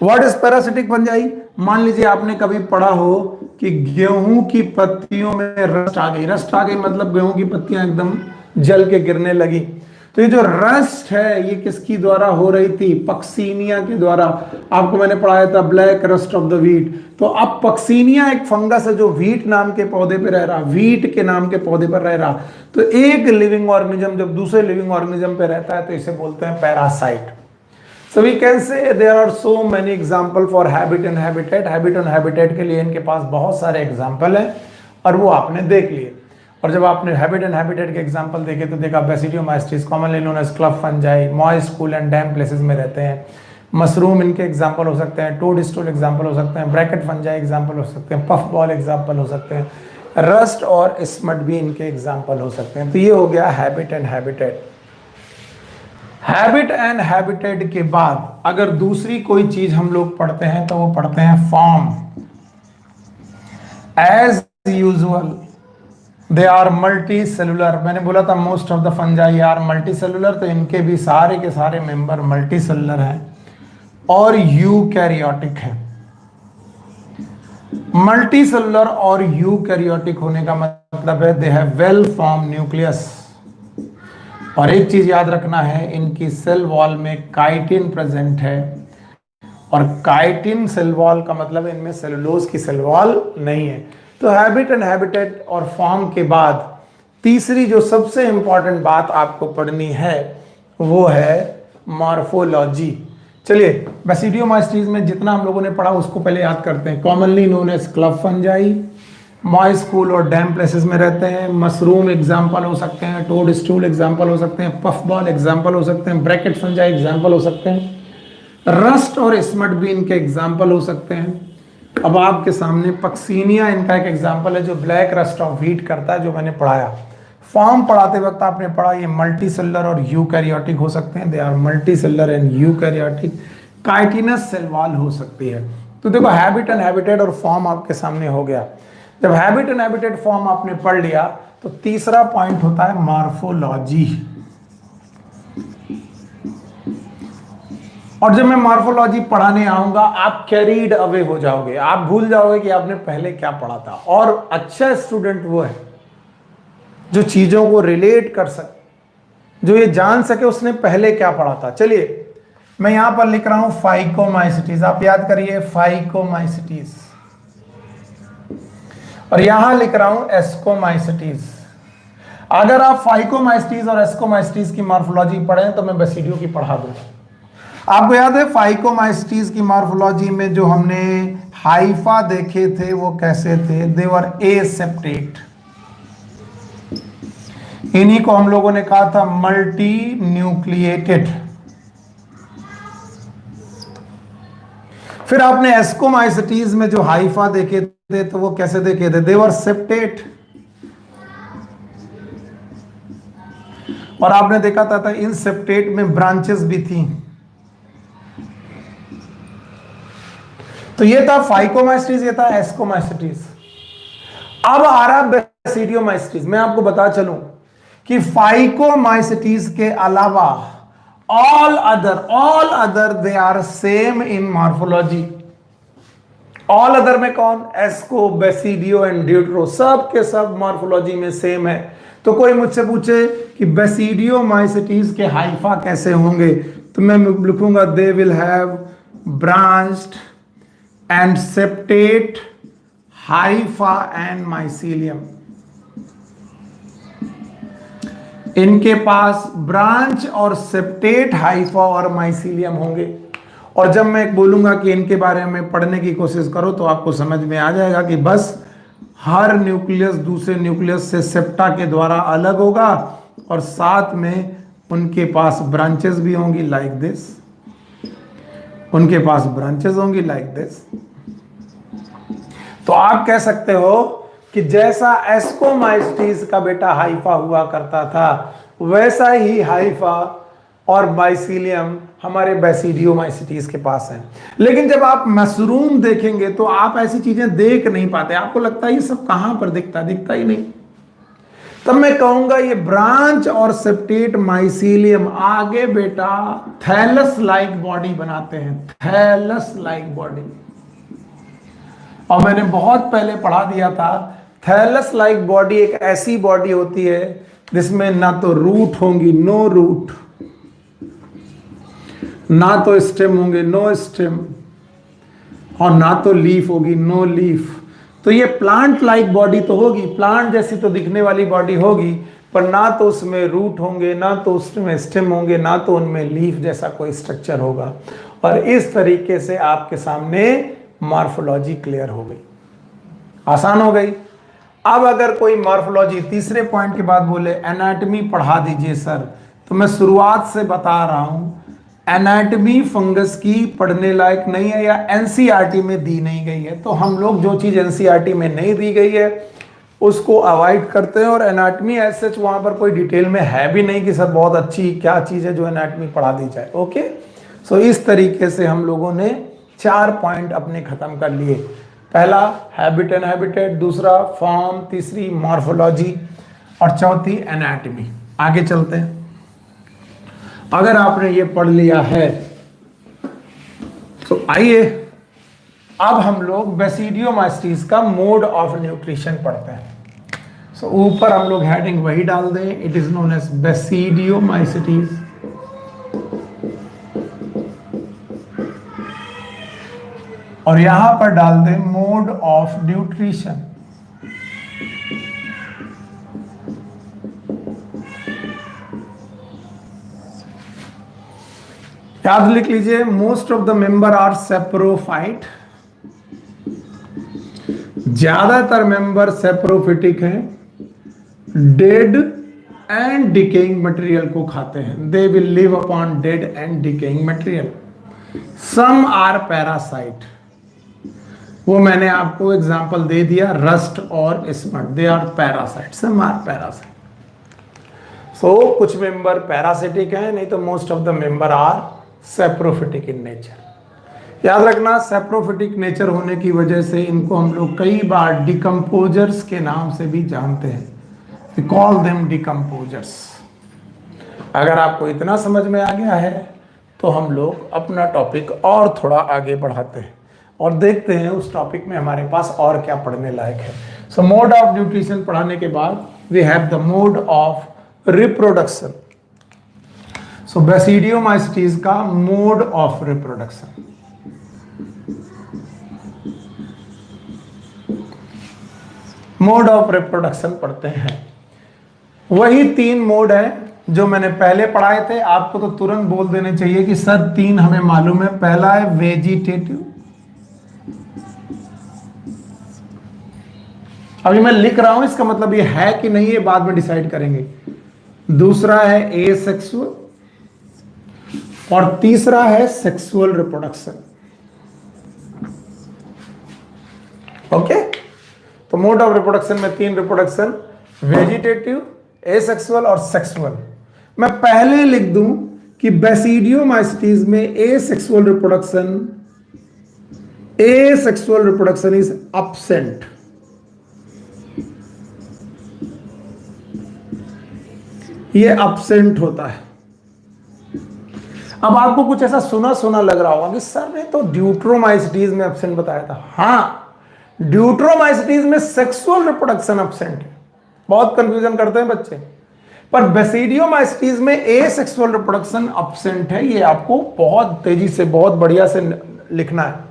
What is parasitic fungi? मान लीजिए आपने कभी पढ़ा हो कि गेहूं की पत्तियों में रस्ट आ गई, रस्ट आ गई मतलब गेहूं की पत्तियां एकदम जल के गिरने लगी। तो ये जो रस्ट है ये किसकी द्वारा हो रही थी? पक्सीनिया के द्वारा। आपको मैंने पढ़ाया था black rust of the wheat. तो अब पक्सीनिया एक फंगस है जो व्हीट नाम के पौधे पे रह रहा, व्हीट के नाम के पौधे पर रह रहा। तो एक लिविंग ऑर्गेनिज्म जब दूसरे लिविंग ऑर्गेनिज्म पे रहता है तो इसे बोलते हैं parasite. So we can say there are so many example for habit and habitat. Habit and habitat के लिए इनके पास बहुत सारे एग्जाम्पल हैं और वो आपने देख लिए। और जब आपने हैबिट एंड हैबिटेट के एग्जाम्पल देखे तो देखा Basidiomycetes commonly known as club fungi, moist cool and damp places में रहते हैं। मशरूम इनके एग्जाम्पल हो सकते हैं, टोड स्टूल एग्जाम्पल हो सकते हैं, ब्रैकेट फंजाई एग्जाम्पल हो सकते हैं, पफ बॉल एग्जाम्पल हो सकते हैं, रस्ट और स्मट भी इनके एग्जाम्पल हो सकते हैं। तो ये हो गया habit and habitat. Habit and habitat के बाद अगर दूसरी कोई चीज हम लोग पढ़ते हैं तो वो पढ़ते हैं form. As usual they are multi cellular. मैंने बोला था most of the fungi are multi cellular, तो इनके भी सारे के सारे मेंबर मल्टी सेलुलर हैं और यूकैरियोटिक है। मल्टी सेलुलर और यूकैरियोटिक होने का मतलब है they have well form nucleus. और एक चीज याद रखना है, इनकी सेल वॉल में काइटिन प्रेजेंट है और काइटिन सेल वॉल का मतलब इनमें सेलुलोज की सेल वॉल नहीं है। तो हैबिट एंड हैबिटेट और फॉर्म के बाद तीसरी जो सबसे इंपॉर्टेंट बात आपको पढ़नी है वो है मॉर्फोलॉजी। चलिए बेसिडियोमाइस्टीज में जितना हम लोगों ने पढ़ा उसको पहले याद करते हैं। Commonly known as club fungi, moist cool और डैम प्लेसेस में रहते हैं। मशरूम एग्जाम्पल हो सकते हैं, टोड स्टूल एग्जाम्पल हो सकते हैं, पफ बॉल एग्जाम्पल हो सकते हैं, ब्रैकेट फंजाई एग्जाम्पल हो सकते हैं, रस्ट और स्मट भी इनके एग्जाम्पल हो सकते हैं। अब आपके सामने पक्सीनिया इनका एक एग्जाम्पल है जो ब्लैक रस्ट ऑफ व्हीट करता है, जो मैंने पढ़ाया। फॉर्म पढ़ाते वक्त आपने पढ़ा ये मल्टी सेलुलर और यूकैरियोटिक हो सकते हैं, they are multi cellular and eukaryotic. Chitinous cell wall हो सकती है। तो देखो हैबिट एंड हैबिटेट और फॉर्म आपके सामने हो गया। जब हैबिट एंड हैबिटेट फॉर्म आपने पढ़ लिया तो तीसरा पॉइंट होता है मॉर्फोलॉजी। और जब मैं मॉर्फोलॉजी पढ़ाने आऊंगा आप कैरीड अवे हो जाओगे, आप भूल जाओगे कि आपने पहले क्या पढ़ा था। और अच्छा स्टूडेंट वो है जो चीजों को रिलेट कर सके, जो ये जान सके उसने पहले क्या पढ़ा था। चलिए मैं यहां पर लिख रहा हूं फाइकोमाइसिटीज, आप याद करिए फाइकोमाइसिटीज, और यहां लिख रहा हूं एस्कोमाइसिटीज। अगर आप फाइकोमाइसिटीज और एस्कोमाइसिटीज की मॉर्फोलॉजी पढ़ें तो मैं बेसिडियो की पढ़ा दूंगा। आपको याद है फाइकोमाइसिटीज की मॉर्फोलॉजी में जो हमने हाइफा देखे थे वो कैसे थे? दे वर एसेप्टेट। इन्हीं को हम लोगों ने कहा था मल्टी न्यूक्लिएटेड। फिर आपने एस्कोमाइसिटीज में जो हाइफा देखे थे तो वो कैसे देखे थे? दे वर सेप्टेट। और आपने देखा था इन सेप्टेट में ब्रांचेस भी थी। तो ये था फाइकोमाइसिटीज, ये था एस्कोमाइसिटीज। अब आ रहा बेसिडियोमाइसिटीज। मैं आपको बता चलूं कि फाइकोमाइसिटीज के अलावा all other they are same in morphology. All other में कौन? एस्को, बेसिडियो एंड ड्यूट्रो, सब के सब मॉर्फोलॉजी में सेम है। तो कोई मुझसे पूछे कि बेसिडियोमाइसिटीज के हाइफा कैसे होंगे, तो मैं लिखूंगा they will have branched and septate Haifa and mycelium. इनके पास ब्रांच और सेप्टेट हाइफा और माइसीलियम होंगे। और जब मैं बोलूंगा कि इनके बारे में पढ़ने की कोशिश करो तो आपको समझ में आ जाएगा कि बस हर न्यूक्लियस दूसरे न्यूक्लियस से सेप्टा के द्वारा अलग होगा और साथ में उनके पास ब्रांचेस भी होंगी लाइक दिस। उनके पास ब्रांचेस होंगी लाइक दिस। तो आप कह सकते हो कि जैसा एस्कोमाइसिटीज का बेटा हाइफा हुआ करता था वैसा ही हाइफा और माइसीलियम हमारे बेसिडियोमाइसिटीज के पास है। लेकिन जब आप मशरूम देखेंगे तो आप ऐसी चीजें देख नहीं पाते, आपको लगता है ये सब कहां पर दिखता ही नहीं। तब मैं कहूंगा ये ब्रांच और सेप्टेट माइसीलियम आगे बेटा थैलस लाइक बॉडी बनाते हैं, थैलस लाइक बॉडी। और मैंने बहुत पहले पढ़ा दिया था थैलस लाइक बॉडी एक ऐसी बॉडी होती है जिसमें ना तो रूट होंगी, नो रूट, ना तो स्टेम होंगे, नो स्टेम, और ना तो लीफ होगी, नो लीफ। तो ये प्लांट लाइक बॉडी तो होगी, प्लांट जैसी तो दिखने वाली बॉडी होगी, पर ना तो उसमें रूट होंगे, ना तो उसमें स्टेम होंगे, ना तो उनमें लीफ जैसा कोई स्ट्रक्चर होगा। और इस तरीके से आपके सामने मॉर्फोलॉजी क्लियर हो गई, आसान हो गई। अब अगर कोई मॉर्फोलॉजी तीसरे पॉइंट के बाद बोले एनाटॉमी पढ़ा दीजिए सर, तो मैं शुरुआत से बता रहा हूं एनाटॉमी फंगस की पढ़ने लायक नहीं है या एनसीईआरटी में दी नहीं गई है। तो हम लोग जो चीज एनसीईआरटी में नहीं दी गई है उसको अवॉइड करते हैं। और एनाटॉमी ऐसे वहां पर कोई डिटेल में है भी नहीं कि सर बहुत अच्छी क्या चीज है जो एनाटॉमी पढ़ा दी जाए। ओके, सो इस तरीके से हम लोगों ने 4 पॉइंट अपने खत्म कर लिए। पहला हैबिट एंड हैबिटेट, दूसरा फॉर्म, तीसरी मॉर्फोलॉजी और चौथी एनाटॉमी। आगे चलते हैं। अगर आपने ये पढ़ लिया है तो आइए अब हम लोग बेसिडियोमाइसिटीज का मोड ऑफ न्यूट्रिशन पढ़ते हैं। सो ऊपर हम लोग हेडिंग वही डाल दें, it is known as basidiomycetes. और यहां पर डाल दें मोड ऑफ न्यूट्रिशन। याद लिख लीजिए, most of the member are saprophyte, ज्यादातर मेंबर सेप्रोफिटिक हैं, डेड एंड डिकेइंग मटेरियल को खाते हैं, they will live upon dead and decaying material. Some are parasite, वो मैंने आपको एग्जांपल दे दिया, रस्ट और smut, they are parasite, some are parasite. So कुछ मेंबर पैरासिटिक हैं, नहीं तो most of the member are saprophytic in nature. याद रखना सेप्रोफिटिक नेचर होने की वजह से इनको हम लोग कई बार डिकम्पोजर्स के नाम से भी जानते हैं, वी कॉल देम डिकम्पोजर्स। अगर आपको इतना समझ में आ गया है तो हम लोग अपना टॉपिक और थोड़ा आगे बढ़ाते हैं और देखते हैं उस टॉपिक में हमारे पास और क्या पढ़ने लायक है। सो मोड ऑफ न्यूट्रिशन पढ़ाने के बाद we have the mode of reproduction. So Basidiomycetes का mode of reproduction. Mode of reproduction पढ़ते हैं। वही 3 मोड है जो मैंने पहले पढ़ाए थे। आपको तो तुरंत बोल देने चाहिए कि सर 3 हमें मालूम है। पहला है वेजिटेटिव, अभी मैं लिख रहा हूं इसका मतलब ये है कि नहीं ये बाद में डिसाइड करेंगे। दूसरा है एसेक्सुअल और तीसरा है सेक्सुअल रिप्रोडक्शन। ओके, तो मोड ऑफ रिप्रोडक्शन में 3 रिप्रोडक्शन, वेजिटेटिव, एसेक्सुअल और सेक्सुअल। मैं पहले लिख दूं कि बेसिडियोमाइसिटीज में एसेक्सुअल रिप्रोडक्शन इज एब्सेंट। ये absent होता है। अब आपको कुछ ऐसा सुना सुना लग रहा होगा कि सर ने तो ड्यूट्रोमाइसिटीज में एब्सेंट बताया था। हाँ, ड्यूट्रोमाइसिटीज में सेक्सुअल रिप्रोडक्शन एब्सेंट है, बहुत कंफ्यूजन करते हैं बच्चे। पर बेसिडियोमाइसिटीज में एसेक्सुअल रिप्रोडक्शन एब्सेंट है, ये आपको बहुत तेजी से बहुत बढ़िया से लिखना है।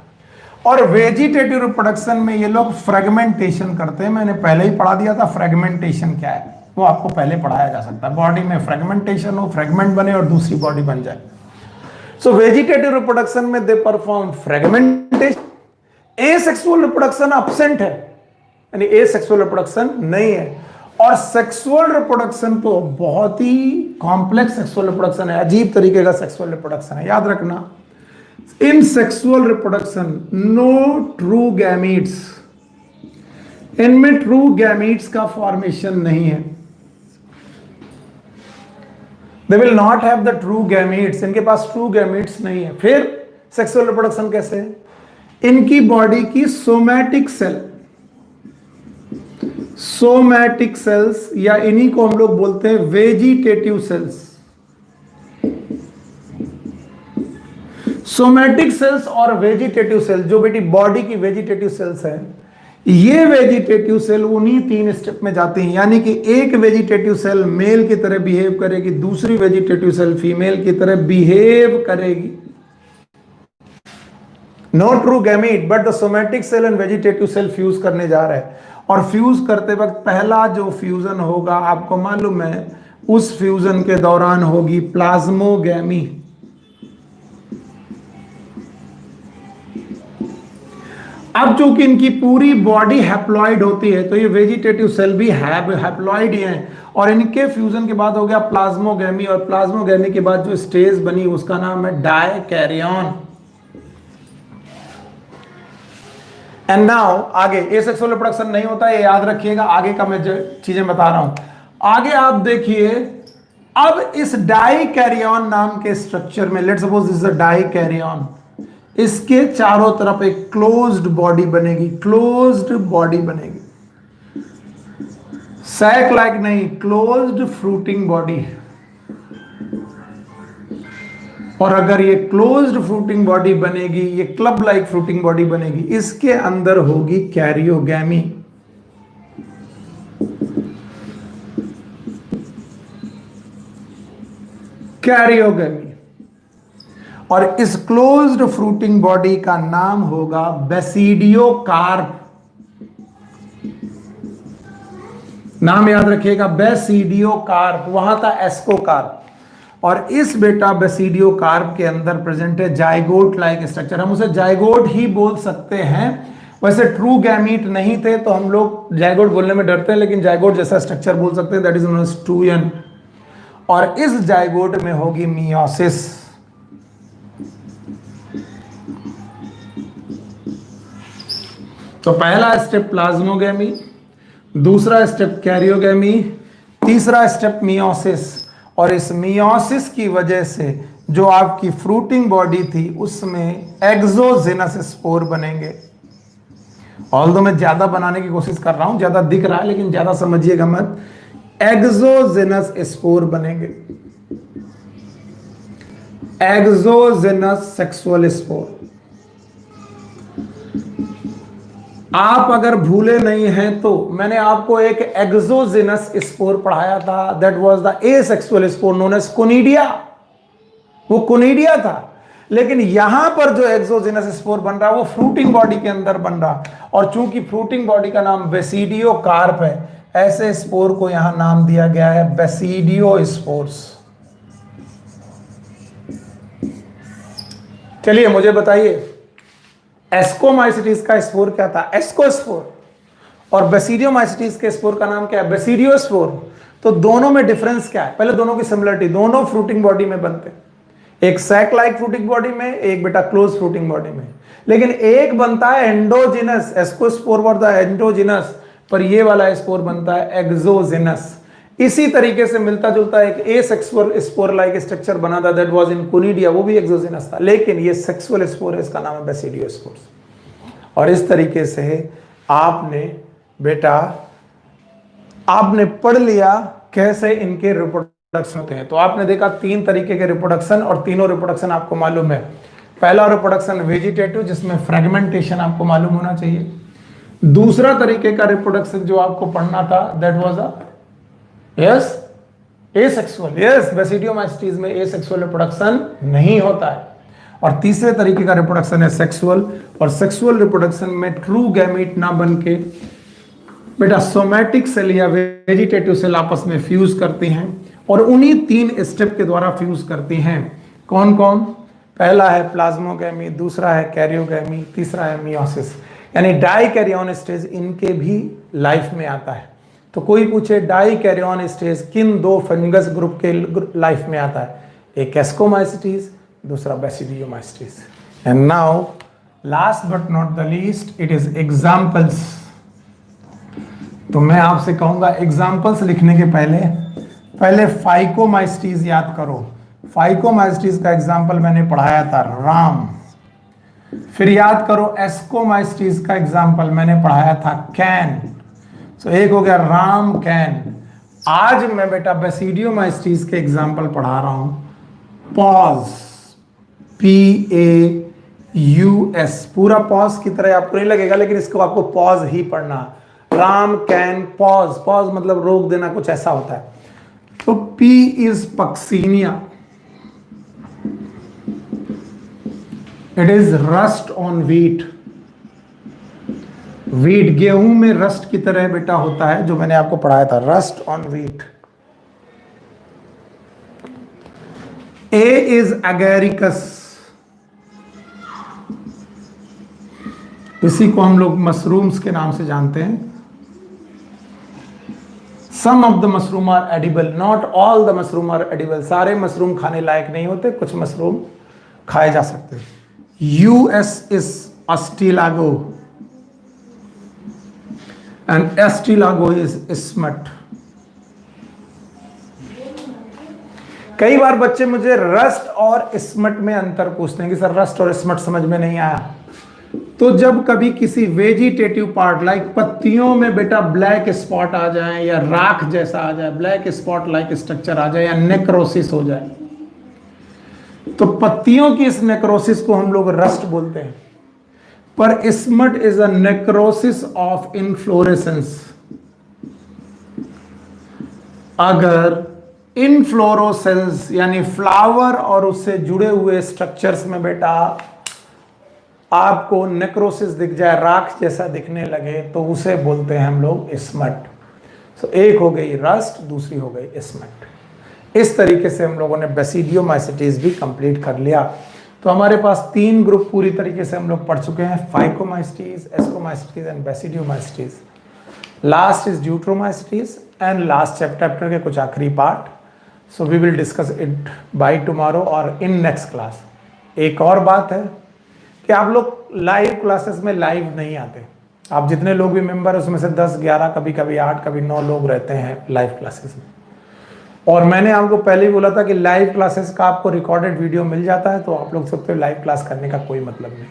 और वेजिटेटिव रिप्रोडक्शन में ये लोग फ्रेगमेंटेशन करते हैं, मैंने पहले ही पढ़ा दिया था फ्रेगमेंटेशन क्या है, वो आपको पहले पढ़ाया जा सकता है। बॉडी में फ्रेगमेंटेशन हो, फ्रेगमेंट बने और दूसरी बॉडी बन जाए। सो वेजिटेटिव रिप्रोडक्शन में they perform fragmentation. Asexual reproduction absent है, यानी एसेक्सुअल रिप्रोडक्शन नहीं है। और सेक्सुअल रिप्रोडक्शन तो बहुत ही कॉम्प्लेक्स सेक्सुअल रिप्रोडक्शन है, अजीब तरीके का सेक्सुअल रिप्रोडक्शन है, याद रखना। In sexual reproduction no true gametes, इनमें ट्रू गैमीट्स का फॉर्मेशन नहीं है। They will not have the true gametes, इनके पास ट्रू गैमीट्स नहीं है। फिर सेक्सुअल रिप्रोडक्शन कैसे है? इनकी बॉडी की सोमैटिक सेल, सोमैटिक सेल्स या इन्हीं को हम लोग बोलते हैं वेजिटेटिव सेल्स। सोमैटिक सेल्स और वेजिटेटिव सेल, जो बेटी बॉडी की वेजिटेटिव सेल्स है, ये वेजिटेटिव सेल उन्हीं 3 स्टेप में जाते हैं। यानी कि एक वेजिटेटिव सेल मेल की तरह बिहेव करेगी, दूसरी वेजिटेटिव सेल फीमेल की तरह बिहेव करेगी। No true gamete but the somatic cell and vegetative cell fuse करने जा रहे हैं। और फ्यूज करते वक्त पहला जो फ्यूजन होगा आपको मालूम है, उस फ्यूजन के दौरान होगी प्लाज्मोगैमी। अब चूंकि इनकी पूरी बॉडी हैप्लॉइड होती है, तो ये वेजिटेटिव सेल भी हैप्लॉइड ही हैं, और इनके फ्यूजन के बाद हो गया प्लाज्मोगैमी। और प्लाज्मोगैमी के बाद जो स्टेज बनी उसका नाम है डायकैरियन। एंड नाउ आगे एसेक्सुअल रिप्रोडक्शन नहीं होता है, ये याद रखिएगा। आगे का मैं जो चीजें बता रहा हूं, आगे आप देखिए। अब इस डायकैरियन नाम के स्ट्रक्चर में, let's suppose this is a dikaryon, इसके चारों तरफ एक क्लोज्ड बॉडी बनेगी, क्लोज्ड बॉडी बनेगी, सैक लाइक नहीं, क्लोज्ड फ्रूटिंग बॉडी। और अगर ये क्लोज्ड फ्रूटिंग बॉडी बनेगी, ये क्लब लाइक फ्रूटिंग बॉडी बनेगी, इसके अंदर होगी कैरियोगैमी। कैरियोगैमी। और इस क्लोज्ड फ्रूटिंग बॉडी का नाम होगा बेसिडियोकार्प। नाम याद रखिएगा, बेसिडियोकार्प। वहां था एस्कोकार्प। और इस बेटा बेसिडियोकार्प के अंदर प्रेजेंट है जाइगोट लाइक स्ट्रक्चर। हम उसे जाइगोट ही बोल सकते हैं, वैसे ट्रू गैमीट नहीं थे तो हम लोग जाइगोट बोलने में डरते हैं, लेकिन जाइगोट जैसा स्ट्रक्चर बोल सकते हैं, that is known as tune. और इस जाइगोट में होगी मियोसिस। तो पहला स्टेप प्लाज्मोगैमी, दूसरा स्टेप कैरियोगैमी, तीसरा स्टेप मियोसिस। और इस मियोसिस की वजह से जो आपकी फ्रूटिंग बॉडी थी उसमें एक्सोजेनस स्पोर बनेंगे। ऑल्दो मैं ज्यादा बनाने की कोशिश कर रहा हूं, ज्यादा दिख रहा है लेकिन ज्यादा समझिएगा मत। एक्सोजेनस स्पोर बनेंगे, एक्सोजेनस सेक्सुअल स्पोर। आप अगर भूले नहीं हैं तो मैंने आपको एक एक्सोजेनस स्पोर पढ़ाया था, that was the asexual spore known as conidia. वो कोनिडिया था, लेकिन यहां पर जो एक्सोजेनस स्पोर बन रहा है वो फ्रूटिंग बॉडी के अंदर बन रहा। और चूंकि फ्रूटिंग बॉडी का नाम बेसिडियोकार्प है, ऐसे स्पोर को यहां नाम दिया गया है बेसिडियोस्पोर्स। चलिए मुझे बताइए, एस्कोमाइसिटीज का स्पोर क्या था? एस्कोस्पोर। और बेसिडियोमाइसिटीज के स्पोर का नाम क्या है? बेसिडियोस्पोर। तो दोनों में डिफरेंस क्या है? पहले दोनों की सिमिलरिटी, दोनों फ्रूटिंग बॉडी में बनते हैं, एक सैक लाइक फ्रूटिंग बॉडी में, एक बेटा क्लोज फ्रूटिंग बॉडी में। लेकिन एक बनता है endogenous, ascospore were the endogenous, पर ये वाला स्पोर बनता है एक्सोजिनस। इसी तरीके से मिलता जुलता एक एसेक्सुअल स्पोर लाइक स्ट्रक्चर बना था, दैट वाज इन कोनिडिया, वो भी एक्सोजिनस था, लेकिन ये सेक्सुअल स्पोर है, इसका नाम है बेसिडियोस्पोर्स। और इस तरीके से आपने बेटा आपने पढ़ लिया कैसे इनके रिप्रोडक्शन रिप्रोडक्शन होते हैं। तो आपने देखा 3 तरीके के रिप्रोडक्शन, और तीनों रिप्रोडक्शन आपको मालूम है। पहला रिप्रोडक्शन वेजिटेटिव, जिसमें फ्रेगमेंटेशन आपको मालूम होना चाहिए। दूसरा तरीके का रिप्रोडक्शन जो आपको पढ़ना था, that was yes asexual. Yes, Basidiomycetes में एसेक्सुअल रिप्रोडक्शन नहीं होता है। और तीसरे तरीके का रिप्रोडक्शन है सेक्सुअल, और सेक्सुअल रिप्रोडक्शन में ट्रू गैमीट ना बन के बेटा सोमैटिक सेल या वेजिटेटिव सेल आपस में फ्यूज करती हैं, और उन्हीं 3 स्टेप के द्वारा फ्यूज करती हैं। कौन कौन? पहला है प्लाज्मोगैमी, दूसरा है कैरियोगैमी, तीसरा है मियोसिस। यानी डाइकैरियन स्टेज इनके भी लाइफ में आता है। तो कोई पूछे डाइकैरियन स्टेज किन 2 फंगस ग्रुप के लाइफ में आता है? एक एस्कोमाइसिटीज, दूसरा basidiomycetes. And now last but not the least, it is examples. तो मैं आपसे कहूंगा एग्जाम्पल्स लिखने के पहले फाइकोमाइसिटीज याद करो। फाइकोमाइसिटीज का एग्जाम्पल मैंने पढ़ाया था राम। फिर याद करो एस्कोमाइसिटीज का एग्जाम्पल मैंने पढ़ाया था कैन। सो एक हो गया राम, कैन। आज मैं बेटा बेसिडियोमाइसिटीज के एग्जाम्पल पढ़ा रहा हूं पॉज, PAUS। पूरा पॉज की तरह आपको नहीं लगेगा, लेकिन इसको आपको पॉज ही पढ़ना। Ram, can, pause. पॉज मतलब रोक देना, कुछ ऐसा होता है। तो P is Puccinia, it is rust on wheat. Wheat, गेहूं में रस्ट की तरह बेटा होता है, जो मैंने आपको पढ़ाया था, rust on wheat. A is Agaricus, इसी को हम लोग मशरूम्स के नाम से जानते हैं। Some of the mushroom are edible, not all the mushroom are edible. सारे मशरूम खाने लायक नहीं होते, कुछ मशरूम खाए जा सकते हैं। US is Ustilago and Ustilago is smut. कई बार बच्चे मुझे रस्ट और स्मट में अंतर पूछते हैं कि सर रस्ट और स्मट समझ में नहीं आया। तो जब कभी किसी वेजिटेटिव पार्ट लाइक पत्तियों में बेटा ब्लैक स्पॉट आ जाए, या राख जैसा आ जाए, ब्लैक स्पॉट लाइक स्ट्रक्चर आ जाए, या नेक्रोसिस हो जाए, तो पत्तियों की इस नेक्रोसिस को हम लोग रस्ट बोलते हैं। पर smut is a necrosis of inflorescence. अगर इनफ्लोरोसेल्स यानी फ्लावर और उससे जुड़े हुए स्ट्रक्चर्स में बेटा आपको नेक्रोसिस दिख जाए, राख जैसा दिखने लगे, तो उसे बोलते हैं हम लोग स्मट। तो एक हो गई रस्ट, दूसरी हो गई स्मट। इस तरीके से हम लोगों ने बेसिडियोमाइसिटीज भी कंप्लीट कर लिया। तो हमारे पास 3 ग्रुप पूरी तरीके से हम लोग पढ़ चुके हैं, phycomycetes, ascomycetes and basidiomycetes. Last is deuteromycetes and last chapter के कुछ आखिरी part. So we will discuss it by tomorrow और इन नेक्स्ट क्लास। एक और बात है कि आप लोग लाइव क्लासेस में लाइव नहीं आते। आप जितने लोग भी मेंबर हैं उसमें से 10, 11, कभी कभी 8, कभी 9 लोग रहते हैं लाइव क्लासेस में। और मैंने आपको पहले ही बोला था कि लाइव क्लासेस का आपको रिकॉर्डेड वीडियो मिल जाता है, तो आप लोग सबसे लाइव क्लास करने का कोई मतलब नहीं।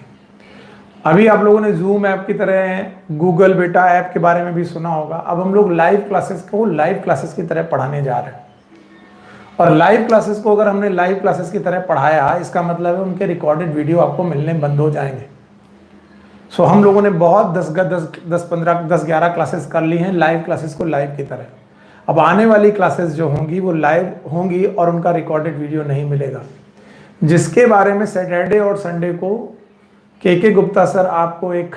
अभी आप लोगों ने जूम ऐप की तरह गूगल बेटा ऐप के बारे में भी सुना होगा। अब हम लोग लाइव क्लासेस को लाइव क्लासेस की तरह पढ़ाने जा रहे हैं। और लाइव क्लासेस को अगर हमने लाइव क्लासेस की तरह पढ़ाया, इसका मतलब है उनके रिकॉर्डेड वीडियो आपको मिलने बंद हो जाएंगे। सो हम लोगों ने बहुत 10, 11 क्लासेस कर ली हैं लाइव क्लासेस को लाइव की तरह। अब आने वाली क्लासेस जो होंगी वो लाइव होंगी और उनका रिकॉर्डेड वीडियो नहीं मिलेगा, जिसके बारे में सैटरडे और संडे को के गुप्ता सर आपको एक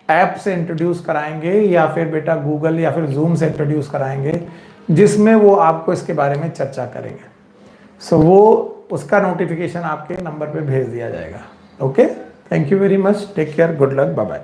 ऐप से इंट्रोड्यूस कराएंगे, या फिर बेटा गूगल या फिर जूम से इंट्रोड्यूस कराएंगे, जिसमें वो आपको इसके बारे में चर्चा करेंगे। सो वो उसका नोटिफिकेशन आपके नंबर पे भेज दिया जाएगा। Okay, thank you very much, take care, good luck, bye bye.